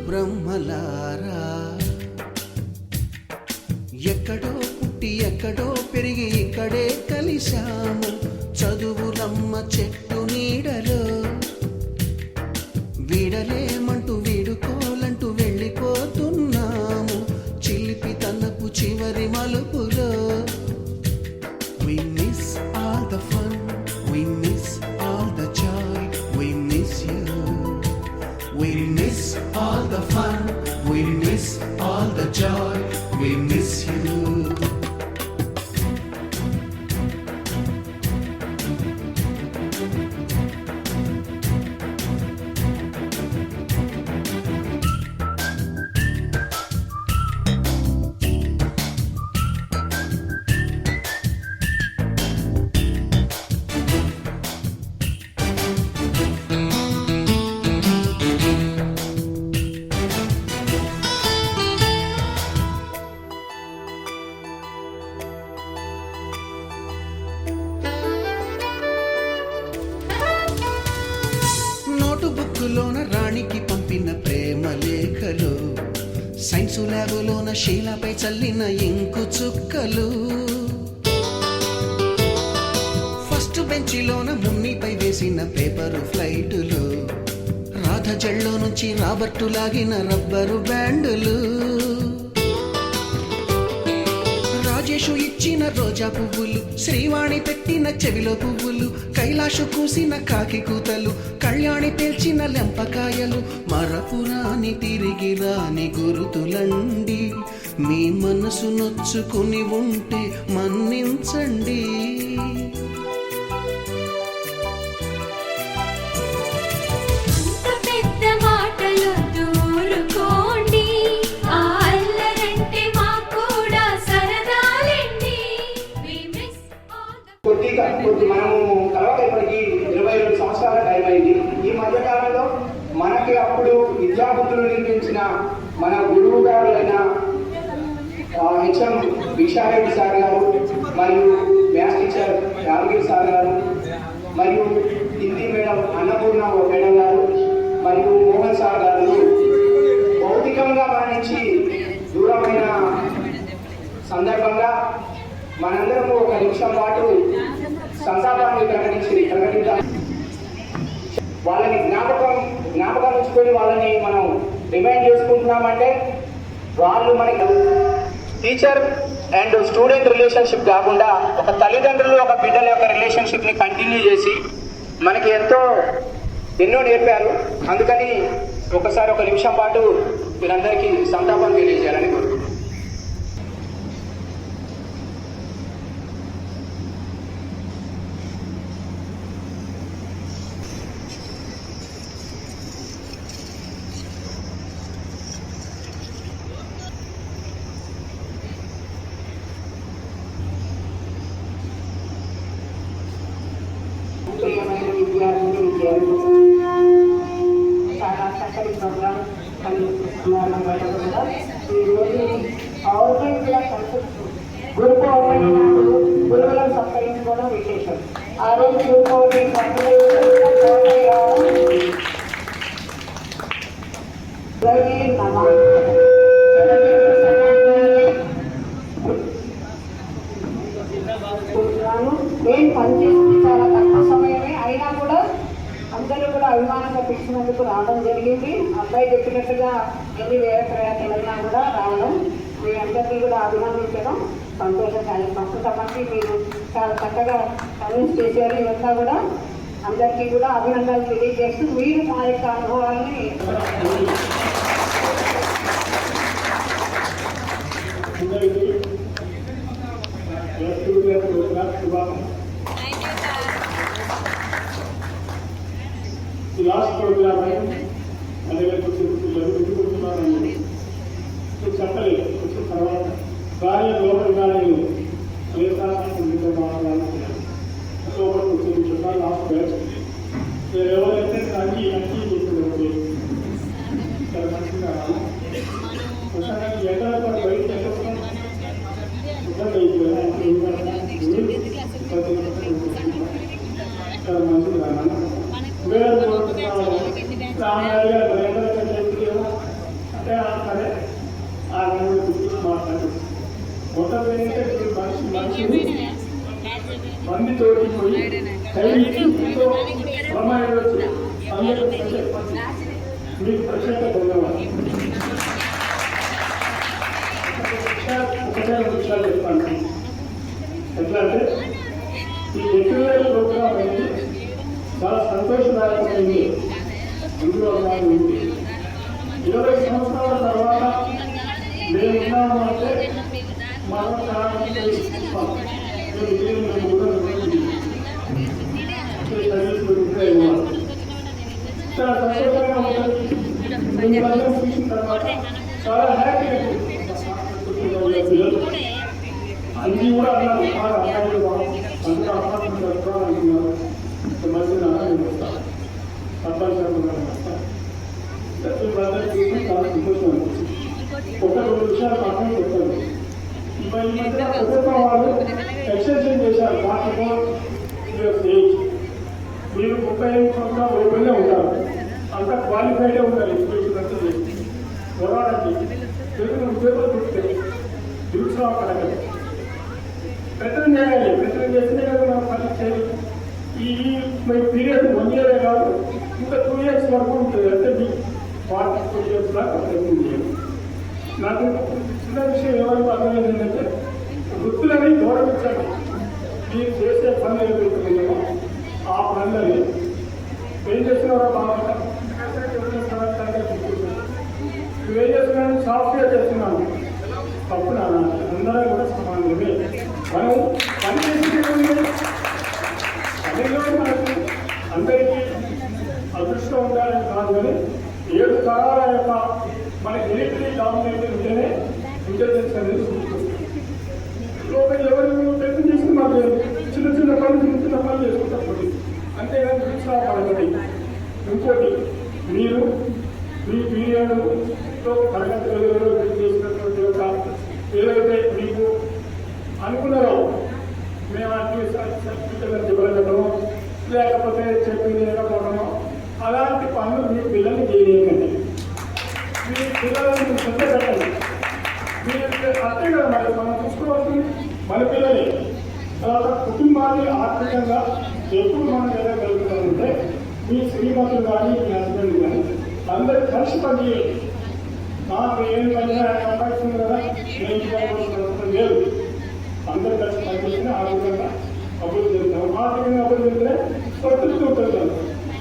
బ్రహ్మలారా, ఎక్కడో పుట్టి ఎక్కడో పెరిగి ఇక్కడే కలిశాము. చదువులమ్మ చెట్టు నీడలో వీడలేమంటూ వీడుకోలంటూ వెళ్ళిపోతున్నాము. చిలిపి తనపు చివరి మలుపులో we miss all the fun, we miss all the joy, we miss you. We miss all the fun, we miss all the joy, we miss you. బుక్కులోన రాణికి పంపిన ప్రేమ లేఖలు, సైన్సు ల్యాబులోన శీలపై చల్లిన ఇంకు చుక్కలు, ఫస్ట్ బెంచిలోన మున్నిపై వేసిన పేపరు ఫ్లైటులు, రాధ జల్లో నుంచి రాబర్టు లాగిన rubber బ్యాండులు, Rajesh ఇచ్చిన రోజా పువ్వులు, శ్రీవాణి పెట్టిన చెవిలో పువ్వులు, కైలాషు కూసిన కాకి కూతలు, కళ్యాణి పేల్చిన లెంపకాయలు, మరపురాని తిరిగి రాని గురుతులండి. మీ మనసు నొచ్చుకుని ఉంటే మన్నించండి. మనము తర్వాత ఇప్పటికి 22 సంవత్సరాల టైం అయింది. ఈ మధ్యకాలంలో మనకి అప్పుడు విద్యాబుద్ధులు నిర్మించిన మన గురువు గారు అయిన హెచ్ఎం విశారెడ్డి సార్ గారు, మరియు మ్యాథ్స్ టీచర్ యాదగిరి సార్ గారు, మరియు హిందీ మేడం అన్నపూర్ణ మేడం గారు, మరియు మోహన్ సార్ గారు భౌతికంగా మన నుంచి దూరమైన సందర్భంగా మనందరము ఒక నిమిషం పాటు సంతాపాన్ని ప్రకటించాలి. వాళ్ళని జ్ఞాపకం ఉంచుకొని వాళ్ళని మనం రిమైండ్ చేసుకుంటున్నామంటే వాళ్ళు మనకి టీచర్ అండ్ స్టూడెంట్ రిలేషన్షిప్ కాకుండా ఒక తల్లిదండ్రులు ఒక బిడ్డల యొక్క రిలేషన్షిప్ని కంటిన్యూ చేసి మనకి ఎన్నో నేర్పారు. అందుకని ఒకసారి ఒక నిమిషం పాటు వీరందరికీ సంతాపం తెలియజేయాలని కోరుకుంటున్నాను. చాలా చక్కటి ప్రోగ్రాం కనిపిస్తున్నారు. ఈరోజు గవర్నమెంట్ కూడా గురు పౌర్ణమి నాడు గురువులను సత్కరించుకోవడం విశేషం. ఆ రోజు గురు పౌర్ణమి నేను పనిచేసి చాలా తక్కువ సమయమే అయినా కూడా అందరూ కూడా అభిమానంగా పిలిచినందుకు రావడం జరిగింది. అబ్బాయి చెప్పినట్టుగా ఎన్ని వేరే ప్రయాసాలైనా కూడా రావడం, మీ అందరినీ కూడా అభినందించడం సంతోషం. ప్రస్తుతానికి మీరు చాలా చక్కగా కన్విన్స్ చేశారు. ఇవంతా కూడా అందరికీ కూడా అభినందనలు తెలియజేస్తూ మీరు మా యొక్క అనుభవాన్ని లాస్ట్ ప్రోగ్రామ్ మన దగ్గర చెప్పలేదు. వచ్చిన తర్వాత కార్య లోపల లోపలికి వచ్చి చెప్పాలి. లాస్ట్ బ్యాచ్ ఎవరైతే అన్ని చేసేది చాలా మంచిగా ఎక్కడ బయట ఇబ్బంది చాలా మంచిగా వేరే అంటే సరే ఆ రెండు గురించి మాట్లాడు. మొత్తం ఏంటంటే మనిషిని మంది తోడిపోయి ఎంతో ప్రమాణం వచ్చి అందరూ మీకు ప్రత్యేక ధన్యవాదాలు. ఒకటే విషయాలు చెప్తాను. ఎట్లా అంటే ఈ ఎక్యులర్ ప్రోగ్రామ్ అనేది చాలా సంతోషదాయకమైంది. అందులో ఉంది 20 సంవత్సరాల తర్వాత మేము ఉన్నాము అంటే మనం చాలా చాలా సంతోషంగా ఉంటుంది. చూసిన తర్వాత చాలా హ్యాపీగా అన్నీ కూడా అన్నారు బాగా అమ్మాయిలు అందులో అపార్ట్మెంట్ అంటున్నారు. మధ్యన నేను వస్తాను తప్పనిసరిగా వస్తాను. చాలా సంతోషం అనిపించింది. ఒక 2 విషయాలు మాత్రమే చెప్తాను. ఈ మధ్య ప్రభుత్వం వాళ్ళు ఎక్స్టెన్షన్ చేశారు. 44 years ఏజ్. మీరు 35 సంవత్సరాలు లోపలే ఉంటారు. అంతా క్వాలిఫైడే ఉంటారు. ఎడ్యుకేషన్ అంతా చేసి పోరాడానికి తెలుగు ఉద్యోగాలు చూస్తే నిరుత్సాహపడగలరు. ప్రయత్నం చేయాలి. ప్రయత్నం చేస్తే కదా మనం పని చేయాలి. ఈ పీరియడ్ 1 year కాదు, ఇంకా 2 years వరకు ఉంటుంది. అంటే మీ 44 years దాకా ప్రయత్నం చేయాలి. నాకు చిన్న విషయం ఎవరికి అర్థమైంది ఏంటంటే వృత్తులని గౌరవించండి. మీరు చేసే పనులు ఏదైతున్నాయో ఆ పనులని ఏం చేస్తున్నారో బాగా నువ్వేం చేస్తున్నాను సాఫ్ట్వేర్ చేస్తున్నాను తప్పు నాన్న. అందరూ కూడా సమానమే. మనం పని చేసేటప్పుడు పనిలో మనకు అందరికీ అదృష్టం ఉండాలని కాదు, కానీ 7 తరాల యొక్క మనకి మిలిటరీ డామినేషన్ ఉంటేనే ఇంటెలిజెన్స్ అనేది చూసుకుంటుంది. లోపల ఎవరు ప్రయత్నం చేస్తే మాకు చిన్న పనులు చేసుకుంటారు. అంతేగాని నిరుత్సాహపడకండి. ఇంకోటి, మీరు మీ పీరియడ్లో తరగతి గదిలో చేసినటువంటి ఒక ఏదైతే మీకు అనుకున్నారో మేము సర్టిఫికెట్ ఇవ్వగలగడమో లేకపోతే చెప్పింది లేకపోవడమో అలాంటి పనులు మీ పిల్లల్ని చేయలేకండి. మీ పిల్లలను శ్రద్ధ పెట్టండి. మీరు అంతే కదా మరి మనం చూసుకోవాల్సింది మన పిల్లలే. తర్వాత కుటుంబాన్ని ఆర్థికంగా ఎప్పుడు మనం ఎదగలుగుతామంటే మీ శ్రీమంతులు కానీ మీ హస్బెండ్ కానీ అందరూ కలిసి పనిచేయాలి. నాకు ఏం పని సంపాదిస్తుంది కదా నేను లేదు. అందరూ కలిసి పనిచేసిన ఆర్థికంగా అభివృద్ధి చెందుతాం. ఆర్థికంగా అభివృద్ధి చెందితే ప్రకృతి ఉంటుంది.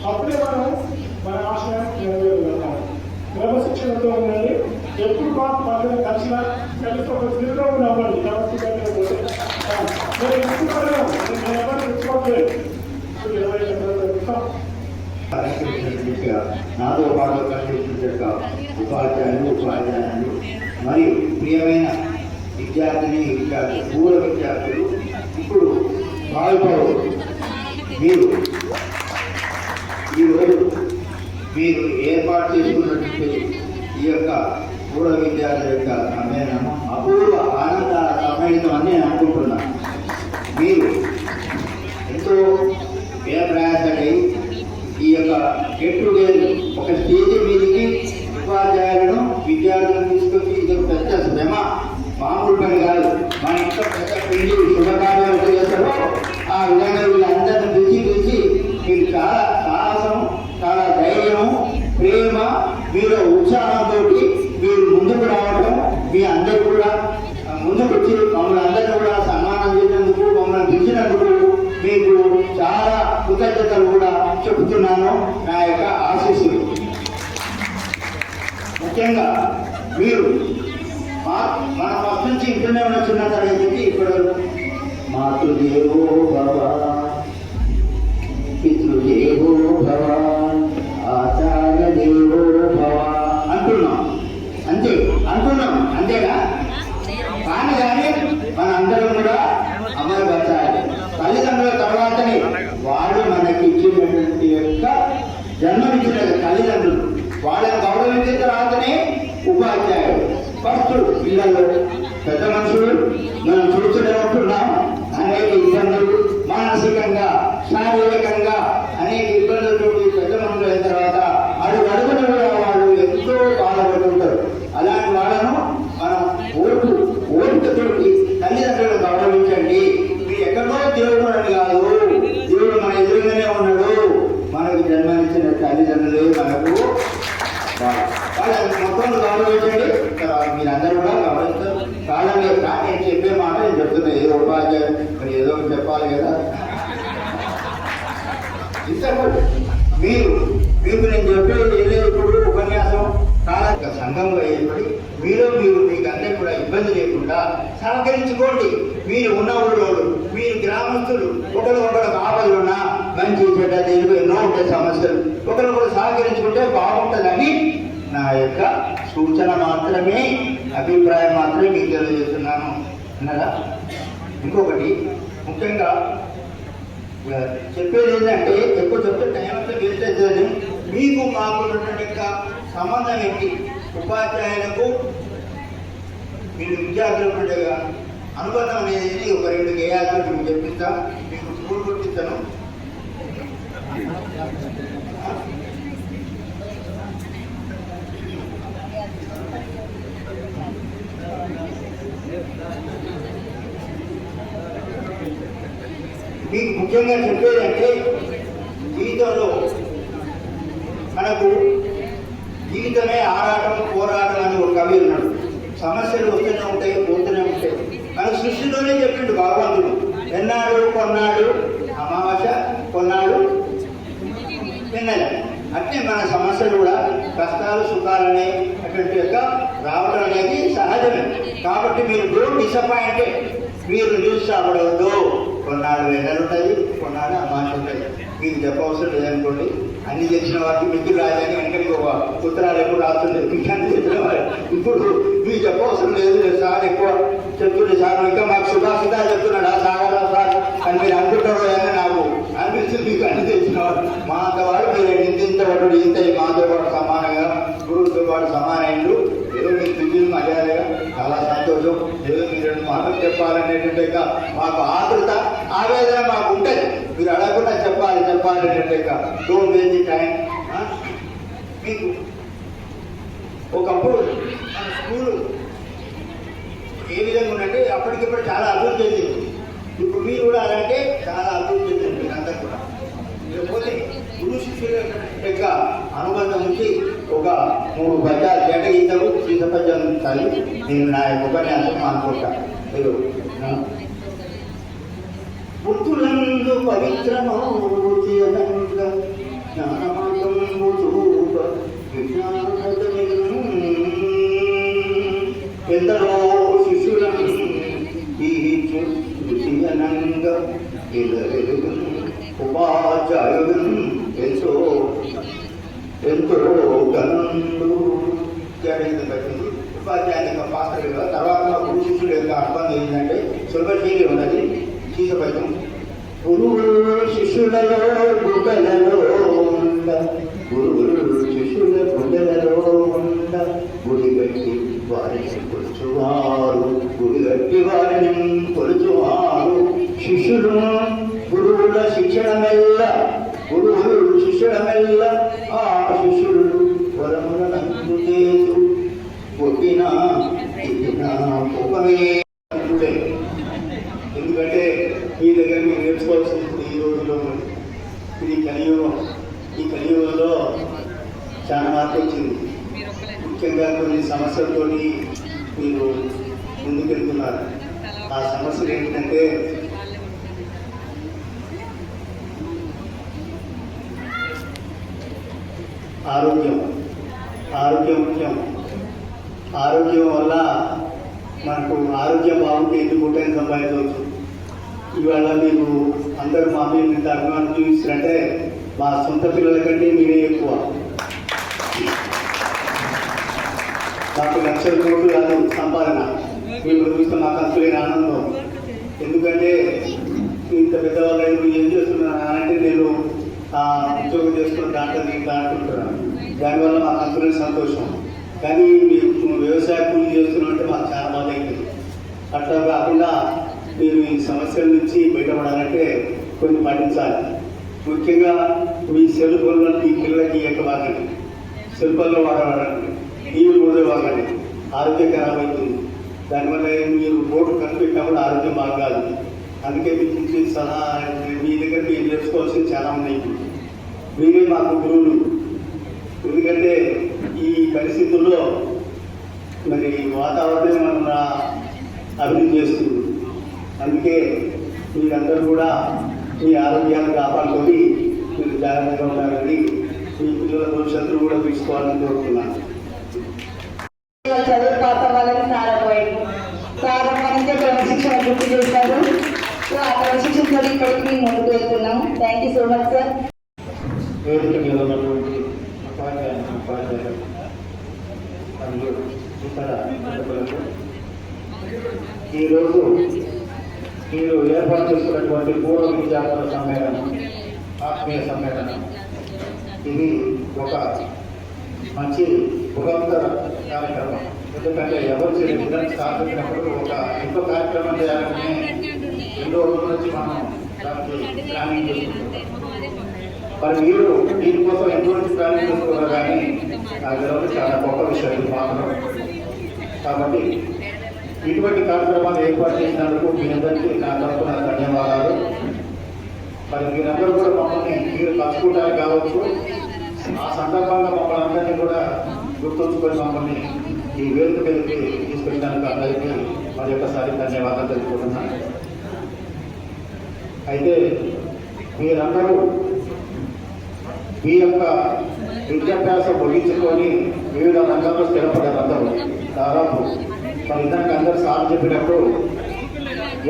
అప్పుడే మనం మన ఆశయాన్ని నెరవేరగలుగుతాం. క్రమశిక్షణతో ఉండాలి. ఎప్పుడు మాకు పక్కన కలిసి ఒక స్థితిలో ఉన్నామండి. క్రమశిక్షణ పోతే నేను ఇష్టపడలేము. నేను ఎవరు తెచ్చుకోవట్లేదు. 20 నాతో పాటు కనిపించిన ఉపాధ్యాయులు మరియు ప్రియమైన విద్యార్థులు పూర్వ విద్యార్థులు ఇప్పుడు పాల్పడవు. మీరు ఈరోజు మీరు ఏర్పాటు చేసుకున్నటువంటి ఈ యొక్క పూర్వ విద్యార్థుల యొక్క సమ్మేళనం అపూర్వ ఆనందాల సమ్మేళనం అని నేను అనుకుంటున్నాను. మీరు ఎంతో వ్యయప్రయాసపడి ఈ యొక్క గెట్ టుగెదర్ ఒక స్టేజ్ మీదకి ఉపాధ్యాయులను విద్యార్థులను తీసుకొచ్చి ఇది ఒక పెద్ద శ్రమ, మామూలు పని కాదు. మన ఇంట్లో పెద్ద పెళ్లి శుభకార్యాలు చేస్తారో ఆ విధంగా వీళ్ళందరినీ పిలిచి మీరు చాలా సాహసం, చాలా ధైర్యం, ప్రేమ, మీరు ఉత్సాహంతో మీరు ముందుకు రావడం, మీ అందరూ కూడా ముందుకు వచ్చి మమ్మల్ని అందరినీ కూడా సన్మానం చేసినందుకు, మమ్మల్ని పిలిచినందుకు మీకు చాలా కృతజ్ఞతలు కూడా చెబుతున్నాను. నా యొక్క ఆశీస్సులు. ముఖ్యంగా మీరు మన ఫస్ట్ నుంచి ఇంట్లోనే ఉన్న చిన్న తరగతి ఇప్పుడు మాతృదేవో భవ, పితృదేవో భవ, ఆచార్య దేవో భవ అంటున్నాం. అంతేగా కానీ మనందరం కూడా అమలుపరచాలి. తల్లిదండ్రుల తర్వాతనే వాళ్ళు మనకి ఇచ్చినటువంటి యొక్క జన్మనిచ్చిన తల్లిదండ్రులు, వాళ్ళని గౌరవించిన తర్వాతనే ఉపాధ్యాయులు. ఫస్ట్ పిల్లలు పెద్ద మనుషులు మనం చూస్తూనే ఉంటున్నాం. అనేక ఇబ్బందులు, మానసికంగా శారీరకంగా అనేక ఇబ్బందులు పెద్ద మనుషులు అయిన తర్వాత అడుగున కూడా వాళ్ళు ఎంతో బాధపడుతుంటారు. అలాంటి వాళ్ళను మనం ఓటుతోటి తల్లిదండ్రులను గౌరవించండి. మీరు ఎక్కడో దేవుడు అని కాదు, దేవుడు మన ఎదురుగానే ఉన్నాడు. మనకు జన్మనిచ్చిన తల్లిదండ్రులే మనకు వాళ్ళని మొత్తం గౌరవించండి. మీరందరూ కూడా గౌరవిస్తారు. కాలం లేదు. నేను చెప్పే మాట నేను చెప్తున్నా. ఏదో ఉపాధ్యాయులు మరి ఏదో చెప్పాలి కదా. ఇంతకు మీకు నేను చెప్పేది ఏదో ఇప్పుడు ఉపన్యాసం చాలా సంఘంగా ఏర్పడి మీరు మీకు అందరూ కూడా ఇబ్బంది లేకుండా సహకరించుకోండి. మీరు ఉన్న ఊళ్ళో మీరు గ్రామస్తులు ఒకరు ఆపదలున్నా మంచి చెడ్డ తెలుగు ఎన్నో ఉంటాయి సమస్యలు. ఒకరు సహకరించుకుంటే బాగుంటుందని నా యొక్క సూచన మాత్రమే, అభిప్రాయం మాత్రమే మీకు తెలియజేస్తున్నాను అన్నదా. ఇంకొకటి ముఖ్యంగా చెప్పేది ఏంటంటే, ఎక్కువ చెప్తే టైం అంతా వేస్ట్ అవుతుంది. మీకు మాకు ఉన్నటువంటి యొక్క సంబంధం ఏంటి? ఉపాధ్యాయులకు మీరు విద్యార్థులకు అనుబంధం అనేది ఒక 2 గేయాలు మీకు చెప్పిస్తా. మీకు స్కూల్ గుర్తిస్తాను. మీకు ముఖ్యంగా చెప్పేదంటే, జీవితంలో మనకు జీవితమే ఆరాటం పోరాటం అని ఒక కవి ఉన్నాడు. సమస్యలు వస్తూనే ఉంటాయి, పోతూనే ఉంటాయి. మన సృష్టిలోనే చెప్పిండు భగవంతుడు. ఎన్నాడు కొన్నాడు అమావాస్య, కొన్నాడు నిన్నెల. అంటే మన సమస్యలు కూడా కష్టాలు సుఖాలనే అటువంటి యొక్క రావడం అనేది సహజమే. కాబట్టి మీరు డోంట్ డిసప్పాయింటెడ్. మీరు నిరుత్సాహపడవద్దు. కొన్నాడు వెన్నెలు ఉంటుంది, కొన్నాడు అమావాస్య ఉంటుంది. మీకు చెప్పవసరం లేదనుకోండి. అన్ని తెలిసిన వారికి మిత్రులు రాజాని వెంటనే ఉత్తరాలు ఎక్కువ రాస్తుండే. మీకు అన్ని తెలిసిన వారు ఇప్పుడు మీకు చెప్పవసరం లేదు. సార్ ఎక్కువ చెప్తుండే. సార్ ఇంకా మాకు సుభాషితా చెప్తున్నాడు సాగరా సార్ అని మీరు అనుకుంటారో అని నాకు అనిపిస్తుంది. మీకు అన్ని తెలిసిన వారు మా అంతవాడు మీరు ఇంత వాడు ఇంత మాతో పాటు సమానంగా గురువుతో పాటు సమానైండు. ఏదో మీకు విద్యులు మర్యాదగా చాలా సంతోషం. ఏదో మీరు 2 మాటలు చెప్పాలనేటువంటి మాకు ఆతృత ఆవేదన మాకు ఉంటుంది. మీరు అడగకుండా చెప్పాలనేటువంటి డోంట్ వేస్ట్ ది టైం. మీకు ఒకప్పుడు మన స్కూలు ఏ విధంగా ఉందంటే అప్పటికిప్పుడు చాలా అభివృద్ధి చెందింది. ఇప్పుడు మీరు కూడా అలాంటే చాలా అభివృద్ధి చెందింది. మీరందరూ కూడా లేకపోతే గురు శిష్యుల యొక్క అనుబంధం నుంచి ఒక 3 పద్యాలు కేటగీతలు సీతపద్యాలు ఉంచాలి. నేను నా యొక్క ఉపన్యాసం అనుకుంటా. మీరు పుత్రులందు పవిత్రమౌనంగా జ్ఞానమార్గము చూప ఎందరో శిష్యులను ఈనంగా ఉపాధ్యాయుడు ఎంతో ఘనండు పట్టింది. ఉపాధ్యాయుల పాత్ర తర్వాత గురు శిష్యుల యొక్క అనుబంధం ఏంటంటే సులభశైలి ఉన్నది. సీతపద్యం గురువులు శిష్యులలో గుగలలో ఉండ, గురువులు శిష్యుల గుగలలో ఉండ, గుడిగట్టి వారిని కొలుచువారు, గుడిగట్టి వారిని కొలుచువారు. శిష్యులు గురువుల శిక్షణమెల్ల, గురువులు శిక్షణమెల్ల ఆ శిష్యులు వరములను చేసు పొట్టిన పొగమే. ఎందుకంటే మీ దగ్గర మీరు నేర్చుకోవాల్సింది ఈ రోజుల్లో ఇది కలియుగం. ఈ కలియుగంలో చాలా మార్పు వచ్చింది. ముఖ్యంగా కొన్ని సమస్యలతో మీరు ముందుకెళ్తున్నారు. ఆ సమస్యలు ఏంటంటే ఆరోగ్యం ముఖ్యం. ఆరోగ్యం వల్ల మనకు ఆరోగ్యం బాగుంటే ఎందుకు కూటమి సంపాదించవచ్చు. ఇవాళ మీకు అందరూ మా మీద ఇంత అభిమానం చూపిస్తారంటే మా సొంత పిల్లల కంటే మీరే ఎక్కువ. మాకు 1,00,000 కోట్లు కాదు సంపాదన. మీరు చూస్తే మాకు అంతులేని ఆనందం. ఎందుకంటే ఇంత పెద్దవాళ్ళు ఏం చేస్తున్నారు అంటే నేను ఉద్యోగం చేసుకున్న దాంట్లో దీంట్లో అంటుంటున్నాను. దానివల్ల మాకు అంతులేని సంతోషం. కానీ మీరు వ్యవసాయ కూలీ చేస్తున్నారంటే మాకు చాలా బాధ అవుతుంది. అట్లా కాకుండా మీరు ఈ సమస్యల నుంచి బయటపడాలంటే కొన్ని పాటించాలి. ముఖ్యంగా మీ సెల్ ఫోన్లో మీ పిల్లలకి ఎక్కబాకండి. సెల్ ఫోన్లో వాడవాడండి. టీవీలు పోసేవాళ్ళని ఆరోగ్యం ఖరాబ్ అవుతుంది. దానివల్ల మీరు ఓటు ఖర్చు పెట్టినప్పుడు ఆరోగ్యం బాగాదు. అందుకే మీకు సలహా మీ దగ్గర మీరు నేర్చుకోవాల్సింది చాలా ఉన్నాయి. మీరే మాకు గురువులు. ఎందుకంటే ఈ పరిస్థితుల్లో మరి వాతావరణం మన అభివృద్ధి చేస్తుంది. అందుకే మీరందరూ కూడా మీ ఆరోగ్యాన్ని కాపాడుకొని మీరు జాగ్రత్తగా ఉండాలని మీ పిల్లల భవిష్యత్తును కూడా తీసుకోవాలని కోరుతున్నాను. చదువు పాత వాళ్ళని ప్రారంభంగా క్రమశిక్షణ గుర్తు చేశారు. సో ఆ క్రమశిక్షణతో ఇక్కడికి మేము ముందుకు వెళ్తున్నాం. Thank you so much sir. వేదిక మీద ఉన్నటువంటి ఉపాధ్యాయులు మరియు ఇతర ప్రజలకు ఈరోజు మీరు ఏర్పాటు చేసుకున్నటువంటి పూర్వ విద్యార్థుల సమ్మేళనం, ఆత్మీయ సమ్మేళనం, ఇది ఒక మంచి బృహత్తర కార్యక్రమం. ఎందుకంటే ఎవరు చేయడానికి స్థాపించినప్పుడు ఒక ఇంకో కార్యక్రమం చేయాలని ఎన్నో రోజుల నుంచి మనం దానికి ప్లానింగ్ చేసుకుంటున్నాం. మరి మీరు దీనికోసం ఎంతో ప్లానింగ్ చేసుకున్నారు, కానీ అది చాలా గొప్ప విషయం ఇది మాత్రం. కాబట్టి ఇటువంటి కార్యక్రమాలు ఏర్పాటు చేసినందుకు మీ అందరికీ నా తరఫున ధన్యవాదాలు. మరి మీరందరూ కూడా మమ్మల్ని మీరు కలుసుకుంటారు కావచ్చు, ఆ సందర్భంగా మమ్మల్ని అందరినీ కూడా గుర్తుంచుకొని మమ్మల్ని ఈ వేదిక మీదకి తీసుకెళ్ళడానికి అందరికీ మరి ఒకసారి ధన్యవాదాలు తెలుపుకుంటున్నాను. అయితే మీరందరూ మీ యొక్క విద్యాభ్యాసం ముగించుకొని వివిధ రంగాల్లో స్థిరపడారు. అందరూ దాదాపు మరి ఇందాక అందరూ సార్ చెప్పినప్పుడు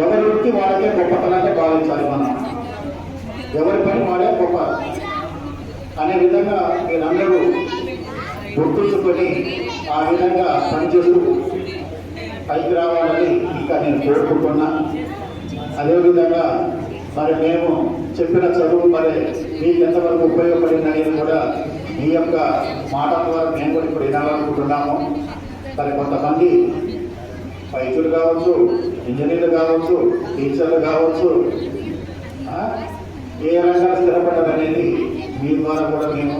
ఎవరి వృత్తి వాళ్ళకే గొప్పతనాన్ని భావించాలి. మనం ఎవరి పని వాడే గొప్ప అనే విధంగా మీరందరూ గుర్తుంచుకొని ఆ విధంగా పనిచేస్తూ పైకి రావాలని ఇంకా నేను కోరుకుంటున్నా. అదేవిధంగా మరి మేము చెప్పిన చదువు మరి మీకు ఎంతవరకు ఉపయోగపడింది అనేది కూడా మీ యొక్క మాట ద్వారా మేము కూడా ఇప్పుడు వినాలనుకుంటున్నాము. మరి కొంతమంది వైద్యులు కావచ్చు, ఇంజనీర్లు కావచ్చు, టీచర్లు కావచ్చు, ఏ రంగాలు స్థిరపడ్డారు అనేది మీ ద్వారా కూడా మేము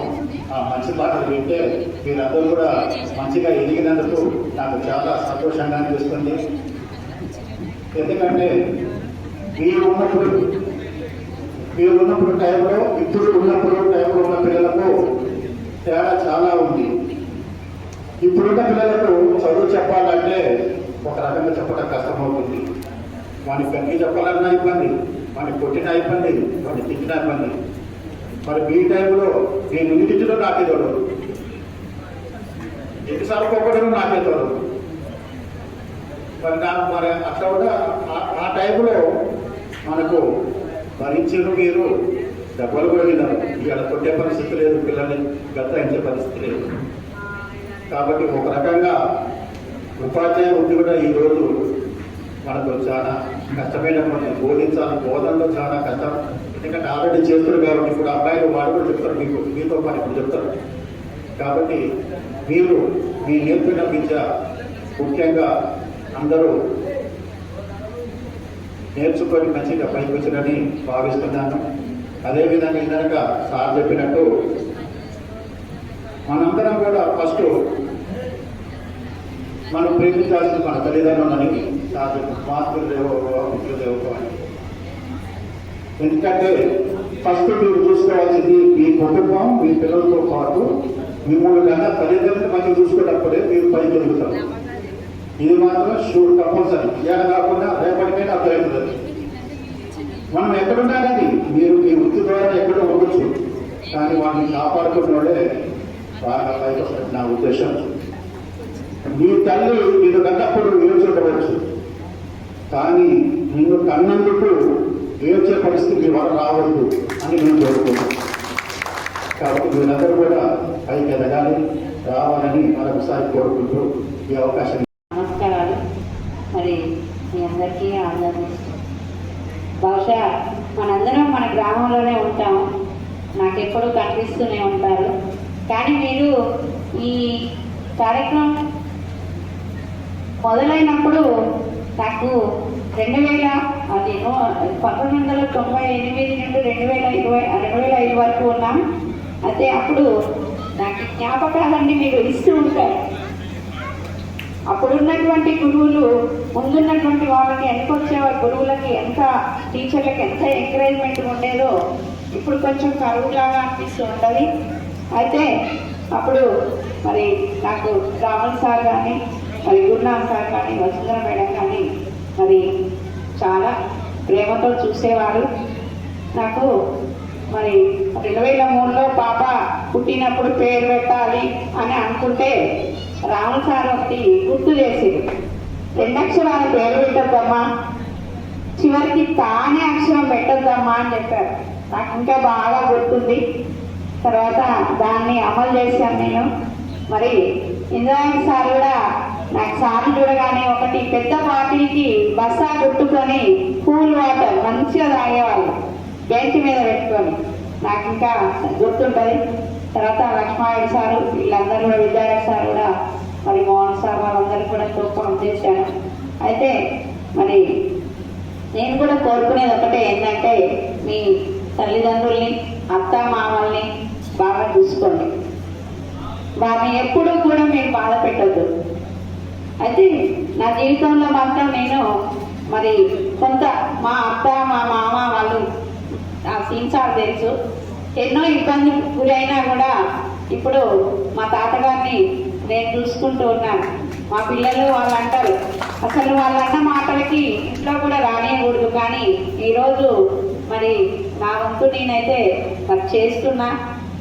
మంచి మాటలు వింటే మీరందరూ కూడా మంచిగా ఎదిగినందుకు నాకు చాలా సంతోషంగా అనిపిస్తుంది. ఎందుకంటే మీరు ఉన్నప్పుడు టైంలో, ఇప్పుడు ఉన్నప్పుడు టైంలో ఉన్న పిల్లలకు తేడా చాలా ఉంది. ఇప్పుడున్న పిల్లలకు చదువు చెప్పాలంటే ఒక రకంగా చెప్పడం కష్టమవుతుంది. వాడికి పెద్ద చెప్పాలన్నా ఇబ్బంది, వాడిని కొట్టినా ఇబ్బంది, వాడిని తిట్టినా ఇబ్బంది. మరి మీ టైంలో నేను ఇన్ని తిట్టడం నాకే తోడదు, ఎన్నిసార్లు కొట్టడం నాకే తోడదు. మరి నాకు మరి అట్లా కూడా ఆ టైంలో మనకు భరించిన మీరు దెబ్బలు కూడా విన్నారు. ఇక్కడ కొట్టే పరిస్థితి లేదు, పిల్లల్ని గతాయించే పరిస్థితి లేదు. కాబట్టి ఒక రకంగా ఉపాధ్యాయ వృత్తి కూడా ఈరోజు మనకు చాలా కష్టమైనటువంటి బోధనలో చాలా కష్టం. ఎందుకంటే ఆల్రెడీ చేస్తారు కాబట్టి ఇప్పుడు అబ్బాయిలు వాడు కూడా చెప్తారు, మీతో పాటు ఇప్పుడు చెప్తారు. కాబట్టి మీరు మీ నేర్పిన విద్య ముఖ్యంగా అందరూ నేర్చుకొని మంచిగా పైకి వచ్చినని భావిస్తున్నాను. అదేవిధంగా ఇందాక సార్ చెప్పినట్టు మనందరం కూడా ఫస్ట్ మనం ప్రేమించాల్సింది మన తల్లిదండ్రులని సార్ మాతృదేవో పితృదేవో అని. ఎందుకంటే ఫస్ట్ మీరు చూసుకోవాల్సింది మీ కుటుంబం, మీ పిల్లలతో పాటు మిమ్మల్ని కన్నా తల్లిదండ్రులు మంచిగా చూసుకున్నప్పుడే మీరు పైకి ఎదుగుతారు. ఇది మాత్రం షూర్ కంపల్సరీ. ఏడ కాకుండా రేపటికైనా అర్థమవుతుంది. మనం ఎక్కడున్నా కానీ మీరు మీ వృత్తి ద్వారా ఎక్కడో ఉండొచ్చు, కానీ వాళ్ళని కాపాడుకున్నోడే బాగా పైకి వస్తుంది నా ఉద్దేశం. మీ తల్లి నిన్ను కన్నప్పుడు ఏడ్చుండవచ్చు, కానీ నిన్ను కన్నందుకు ఏడ్చే పరిస్థితి మీ వల్ల రావద్దు అని నేను కోరుకున్నాను. కాబట్టి మీరందరూ కూడా పైకి ఎదగాలి, రావాలని మరొకసారి కోరుకుంటూ ఈ అవకాశం. నమస్కారాలు. మరి మీ అందరికీ అందరినీ బహుశా మనందరం మన గ్రామంలోనే ఉంటాము, నాకెప్పుడూ కనిపిస్తూనే ఉంటారు. కానీ మీరు ఈ కార్యక్రమం మొదలైనప్పుడు నాకు 1998 నుండి 2005 వరకు ఉన్నాం. అయితే అప్పుడు నాకు జ్ఞాపకాలన్నీ మీరు ఇస్తూ ఉంటారు. అప్పుడున్నటువంటి గురువులు ముందున్నటువంటి వాళ్ళకి వెనకొచ్చే గురువులకి ఎంత, టీచర్లకి ఎంత ఎంకరేజ్మెంట్ ఉండేదో ఇప్పుడు కొంచెం కరువులాగా అనిపిస్తూ ఉంటుంది. అయితే అప్పుడు మరి నాకు రామన్ సార్ కానీ, మరి గురునాథ్ సార్ కానీ, వసుంధర మేడం కానీ మరి చాలా ప్రేమతో చూసేవారు. నాకు మరి 2003లో పాప పుట్టినప్పుడు పేరు పెట్టాలి అని అనుకుంటే రామన్ సార్ ఒకటి గుర్తు చేసేది, 2 అక్షరాల పేరు పెట్టద్దమ్మా, చివరికి తానే అక్షరం పెట్టద్దమ్మా అని చెప్పారు. నాకు ఇంకా బాగా గుర్తుంది. తర్వాత దాన్ని అమలు చేశాను నేను. మరి ఇంద్రాయణ సార్ కూడా నాకు సార్లు చూడగానే ఒకటి పెద్ద బాటిల్కి బస్సా గుట్టుకొని కూల్ వాటర్ మంచిగా తాగేవాళ్ళు బెంచ్ మీద పెట్టుకొని, నాకు ఇంకా గుర్తుంటుంది. తర్వాత లక్ష్మారెడ్డి సారు వీళ్ళందరూ కూడా, విద్యార్థి సార్ కూడా, మరి మోహన్ సార్ వాళ్ళందరూ కూడా తోపడం చేశాను. అయితే మరి నేను కూడా కోరుకునేది ఒకటే ఏంటంటే, మీ తల్లిదండ్రుల్ని, అత్త మామల్ని బాగా చూసుకోండి, వారిని ఎప్పుడూ కూడా మీరు బాధ పెట్టద్దు. అయితే నా జీవితంలో మాత్రం నేను మరి కొంత మా అత్త మా మామ వాళ్ళు ఆ సీన్సార్ తెలుసు, ఎన్నో ఇబ్బందులు గురైనా కూడా ఇప్పుడు మా తాతగారిని నేను చూసుకుంటూ ఉన్నాను. మా పిల్లలు వాళ్ళు అంటారు, అసలు వాళ్ళన్న మాటలకి ఇంట్లో కూడా రానియకూడదు, కానీ ఈరోజు మరి నా వంతు నేనైతే మరి చేస్తున్నా,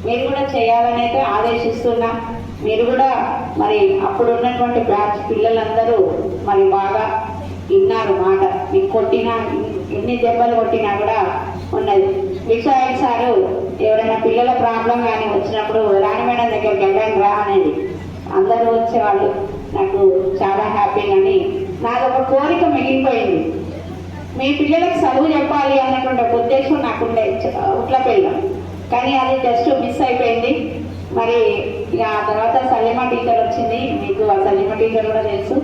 మీరు కూడా చేయాలని అయితే ఆదేశిస్తున్నా. మీరు కూడా మరి అప్పుడు ఉన్నటువంటి బ్యాచ్ పిల్లలందరూ మరి బాగా విన్నారు మాట, మీకు కొట్టినా ఎన్ని దెబ్బలు కొట్టినా కూడా ఉన్నది. విశ్వాయ్ సారు ఎవరైనా పిల్లల ప్రాబ్లం కానీ వచ్చినప్పుడు రాణి మేడం దగ్గరికి వెళ్ళండి రా అనేది, అందరూ వచ్చేవాళ్ళు. నాకు చాలా హ్యాపీ. కానీ నాదొక కోరిక మిగిలిపోయింది, మీ పిల్లలకు చదువు చెప్పాలి అన్నటువంటి ఒక ఉద్దేశం నాకుండే ఉట్లపల్లిలో, కానీ అది జస్ట్ మిస్ అయిపోయింది. మరి ఇక ఆ తర్వాత సలీమా టీచర్ వచ్చింది, మీకు ఆ సలీమా టీచర్ కూడా తెలుసు,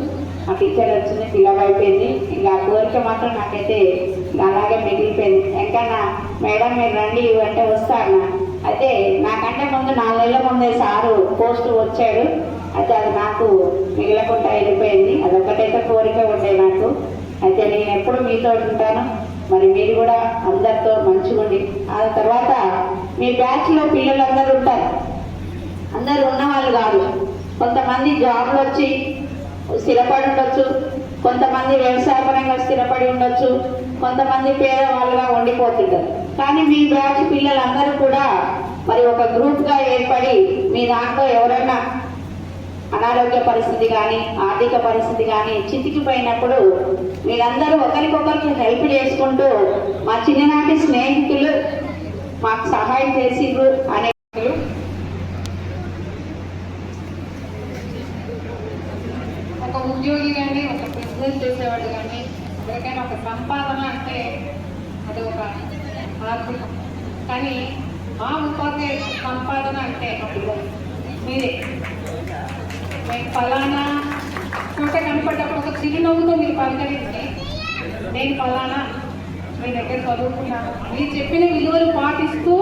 ఆ టీచర్ వచ్చింది, ఫిలప్ అయిపోయింది. ఇక ఆ కోరిక మాత్రం నాకైతే అలాగే మిగిలిపోయింది. ఎంకన్నా మేడం మీరు రండి అంటే వస్తాను. అయితే నాకంటే ముందు 4 నెలల ముందే సారు పోస్ట్ వచ్చాడు, అయితే అది నాకు మిగలకుండా వెళ్ళిపోయింది. అదొక్కటైతే కోరిక ఉండే నాకు. అయితే నేను ఎప్పుడు మీతో ఉంటాను, మరి మీరు కూడా అందరితో మంచిగా ఉండి. ఆ తర్వాత మీ బ్యాచ్లో పిల్లలందరూ ఉంటారు, అందరూ ఉన్నవాళ్ళు కాదు, కొంతమంది జాబ్లు వచ్చి స్థిరపడి ఉండొచ్చు, కొంతమంది వ్యవసాయపరంగా స్థిరపడి ఉండొచ్చు, కొంతమంది పేదవాళ్ళుగా ఉండిపోతుంటారు. కానీ మీ బ్యాచ్ పిల్లలందరూ కూడా మరి ఒక గ్రూప్గా ఏర్పడి మీ దాంట్లో ఎవరైనా అనారోగ్య పరిస్థితి కానీ, ఆర్థిక పరిస్థితి కానీ చితికిపోయినప్పుడు మీరందరూ ఒకరికొకరికి హెల్ప్ చేసుకుంటూ మా చిన్ననాటి స్నేహితులు మాకు సహాయం చేసిర్రు అనే ఒక ఉద్యోగి కానీ, ఒక బిజినెస్ చేసేవాడు కానీ, ఎవరికైనా ఒక సంపాదన అంటే అది ఒక ఆర్థికం. కానీ మా ఉపాధ్యాయ సంపాదన అంటే మా పిల్లలు మీరే. నేను ఫలానా చోట కనపడ్డప్పుడు ఒక చిరునవ్వుతో మీరు పలకరించి, నేను ఫలానా మీ దగ్గర చదువుకున్నాను, మీరు చెప్పిన విలువలు పాటిస్తూ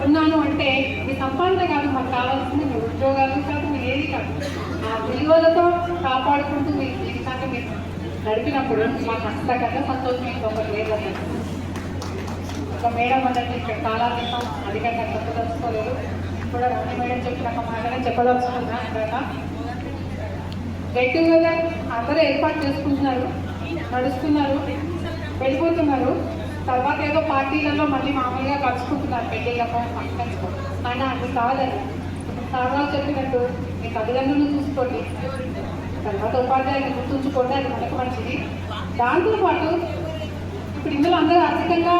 ఉన్నాను అంటే మీ సంపాదన కాదు మాకు కావాల్సింది, మీ ఉద్యోగాలు కాదు, మీరు ఏది కాదు, ఆ విలువలతో కాపాడుకుంటూ మీ జీవితాన్ని మీరు నడిపినప్పుడు మాకు అంతకన్నా సంతోషం ఇంకొకటి లేదన్నమాట. ఒక మేడం అన్నట్టు ఇక్కడ కాలాతీతం అధికంగా చెప్పదలుచుకోలేదు, కూడా రాణి మేడం చెప్పిన ఒక మాటనే చెప్పదలుచుకున్నా. ఇక్కడ గెట్ టుగెదర్ అందరూ ఏర్పాటు చేసుకుంటున్నారు, నడుస్తున్నారు, వెళ్ళిపోతున్నారు. తర్వాత ఏదో పార్టీలలో మళ్ళీ మామూలుగా కలుసుకుంటున్నారు పెళ్ళిళ్ళకో ఫంక్షన్స్కో. అయినా అది కాదని సార్వాలు చెప్పినట్టు మీ తల్లిదండ్రులను చూసుకోండి, తర్వాత ఉపాధ్యాయులు గుర్తుంచుకోండి, అది మనకు మంచిది. దాంతోపాటు ఇప్పుడు ఇందులో అందరూ ఆర్థికంగా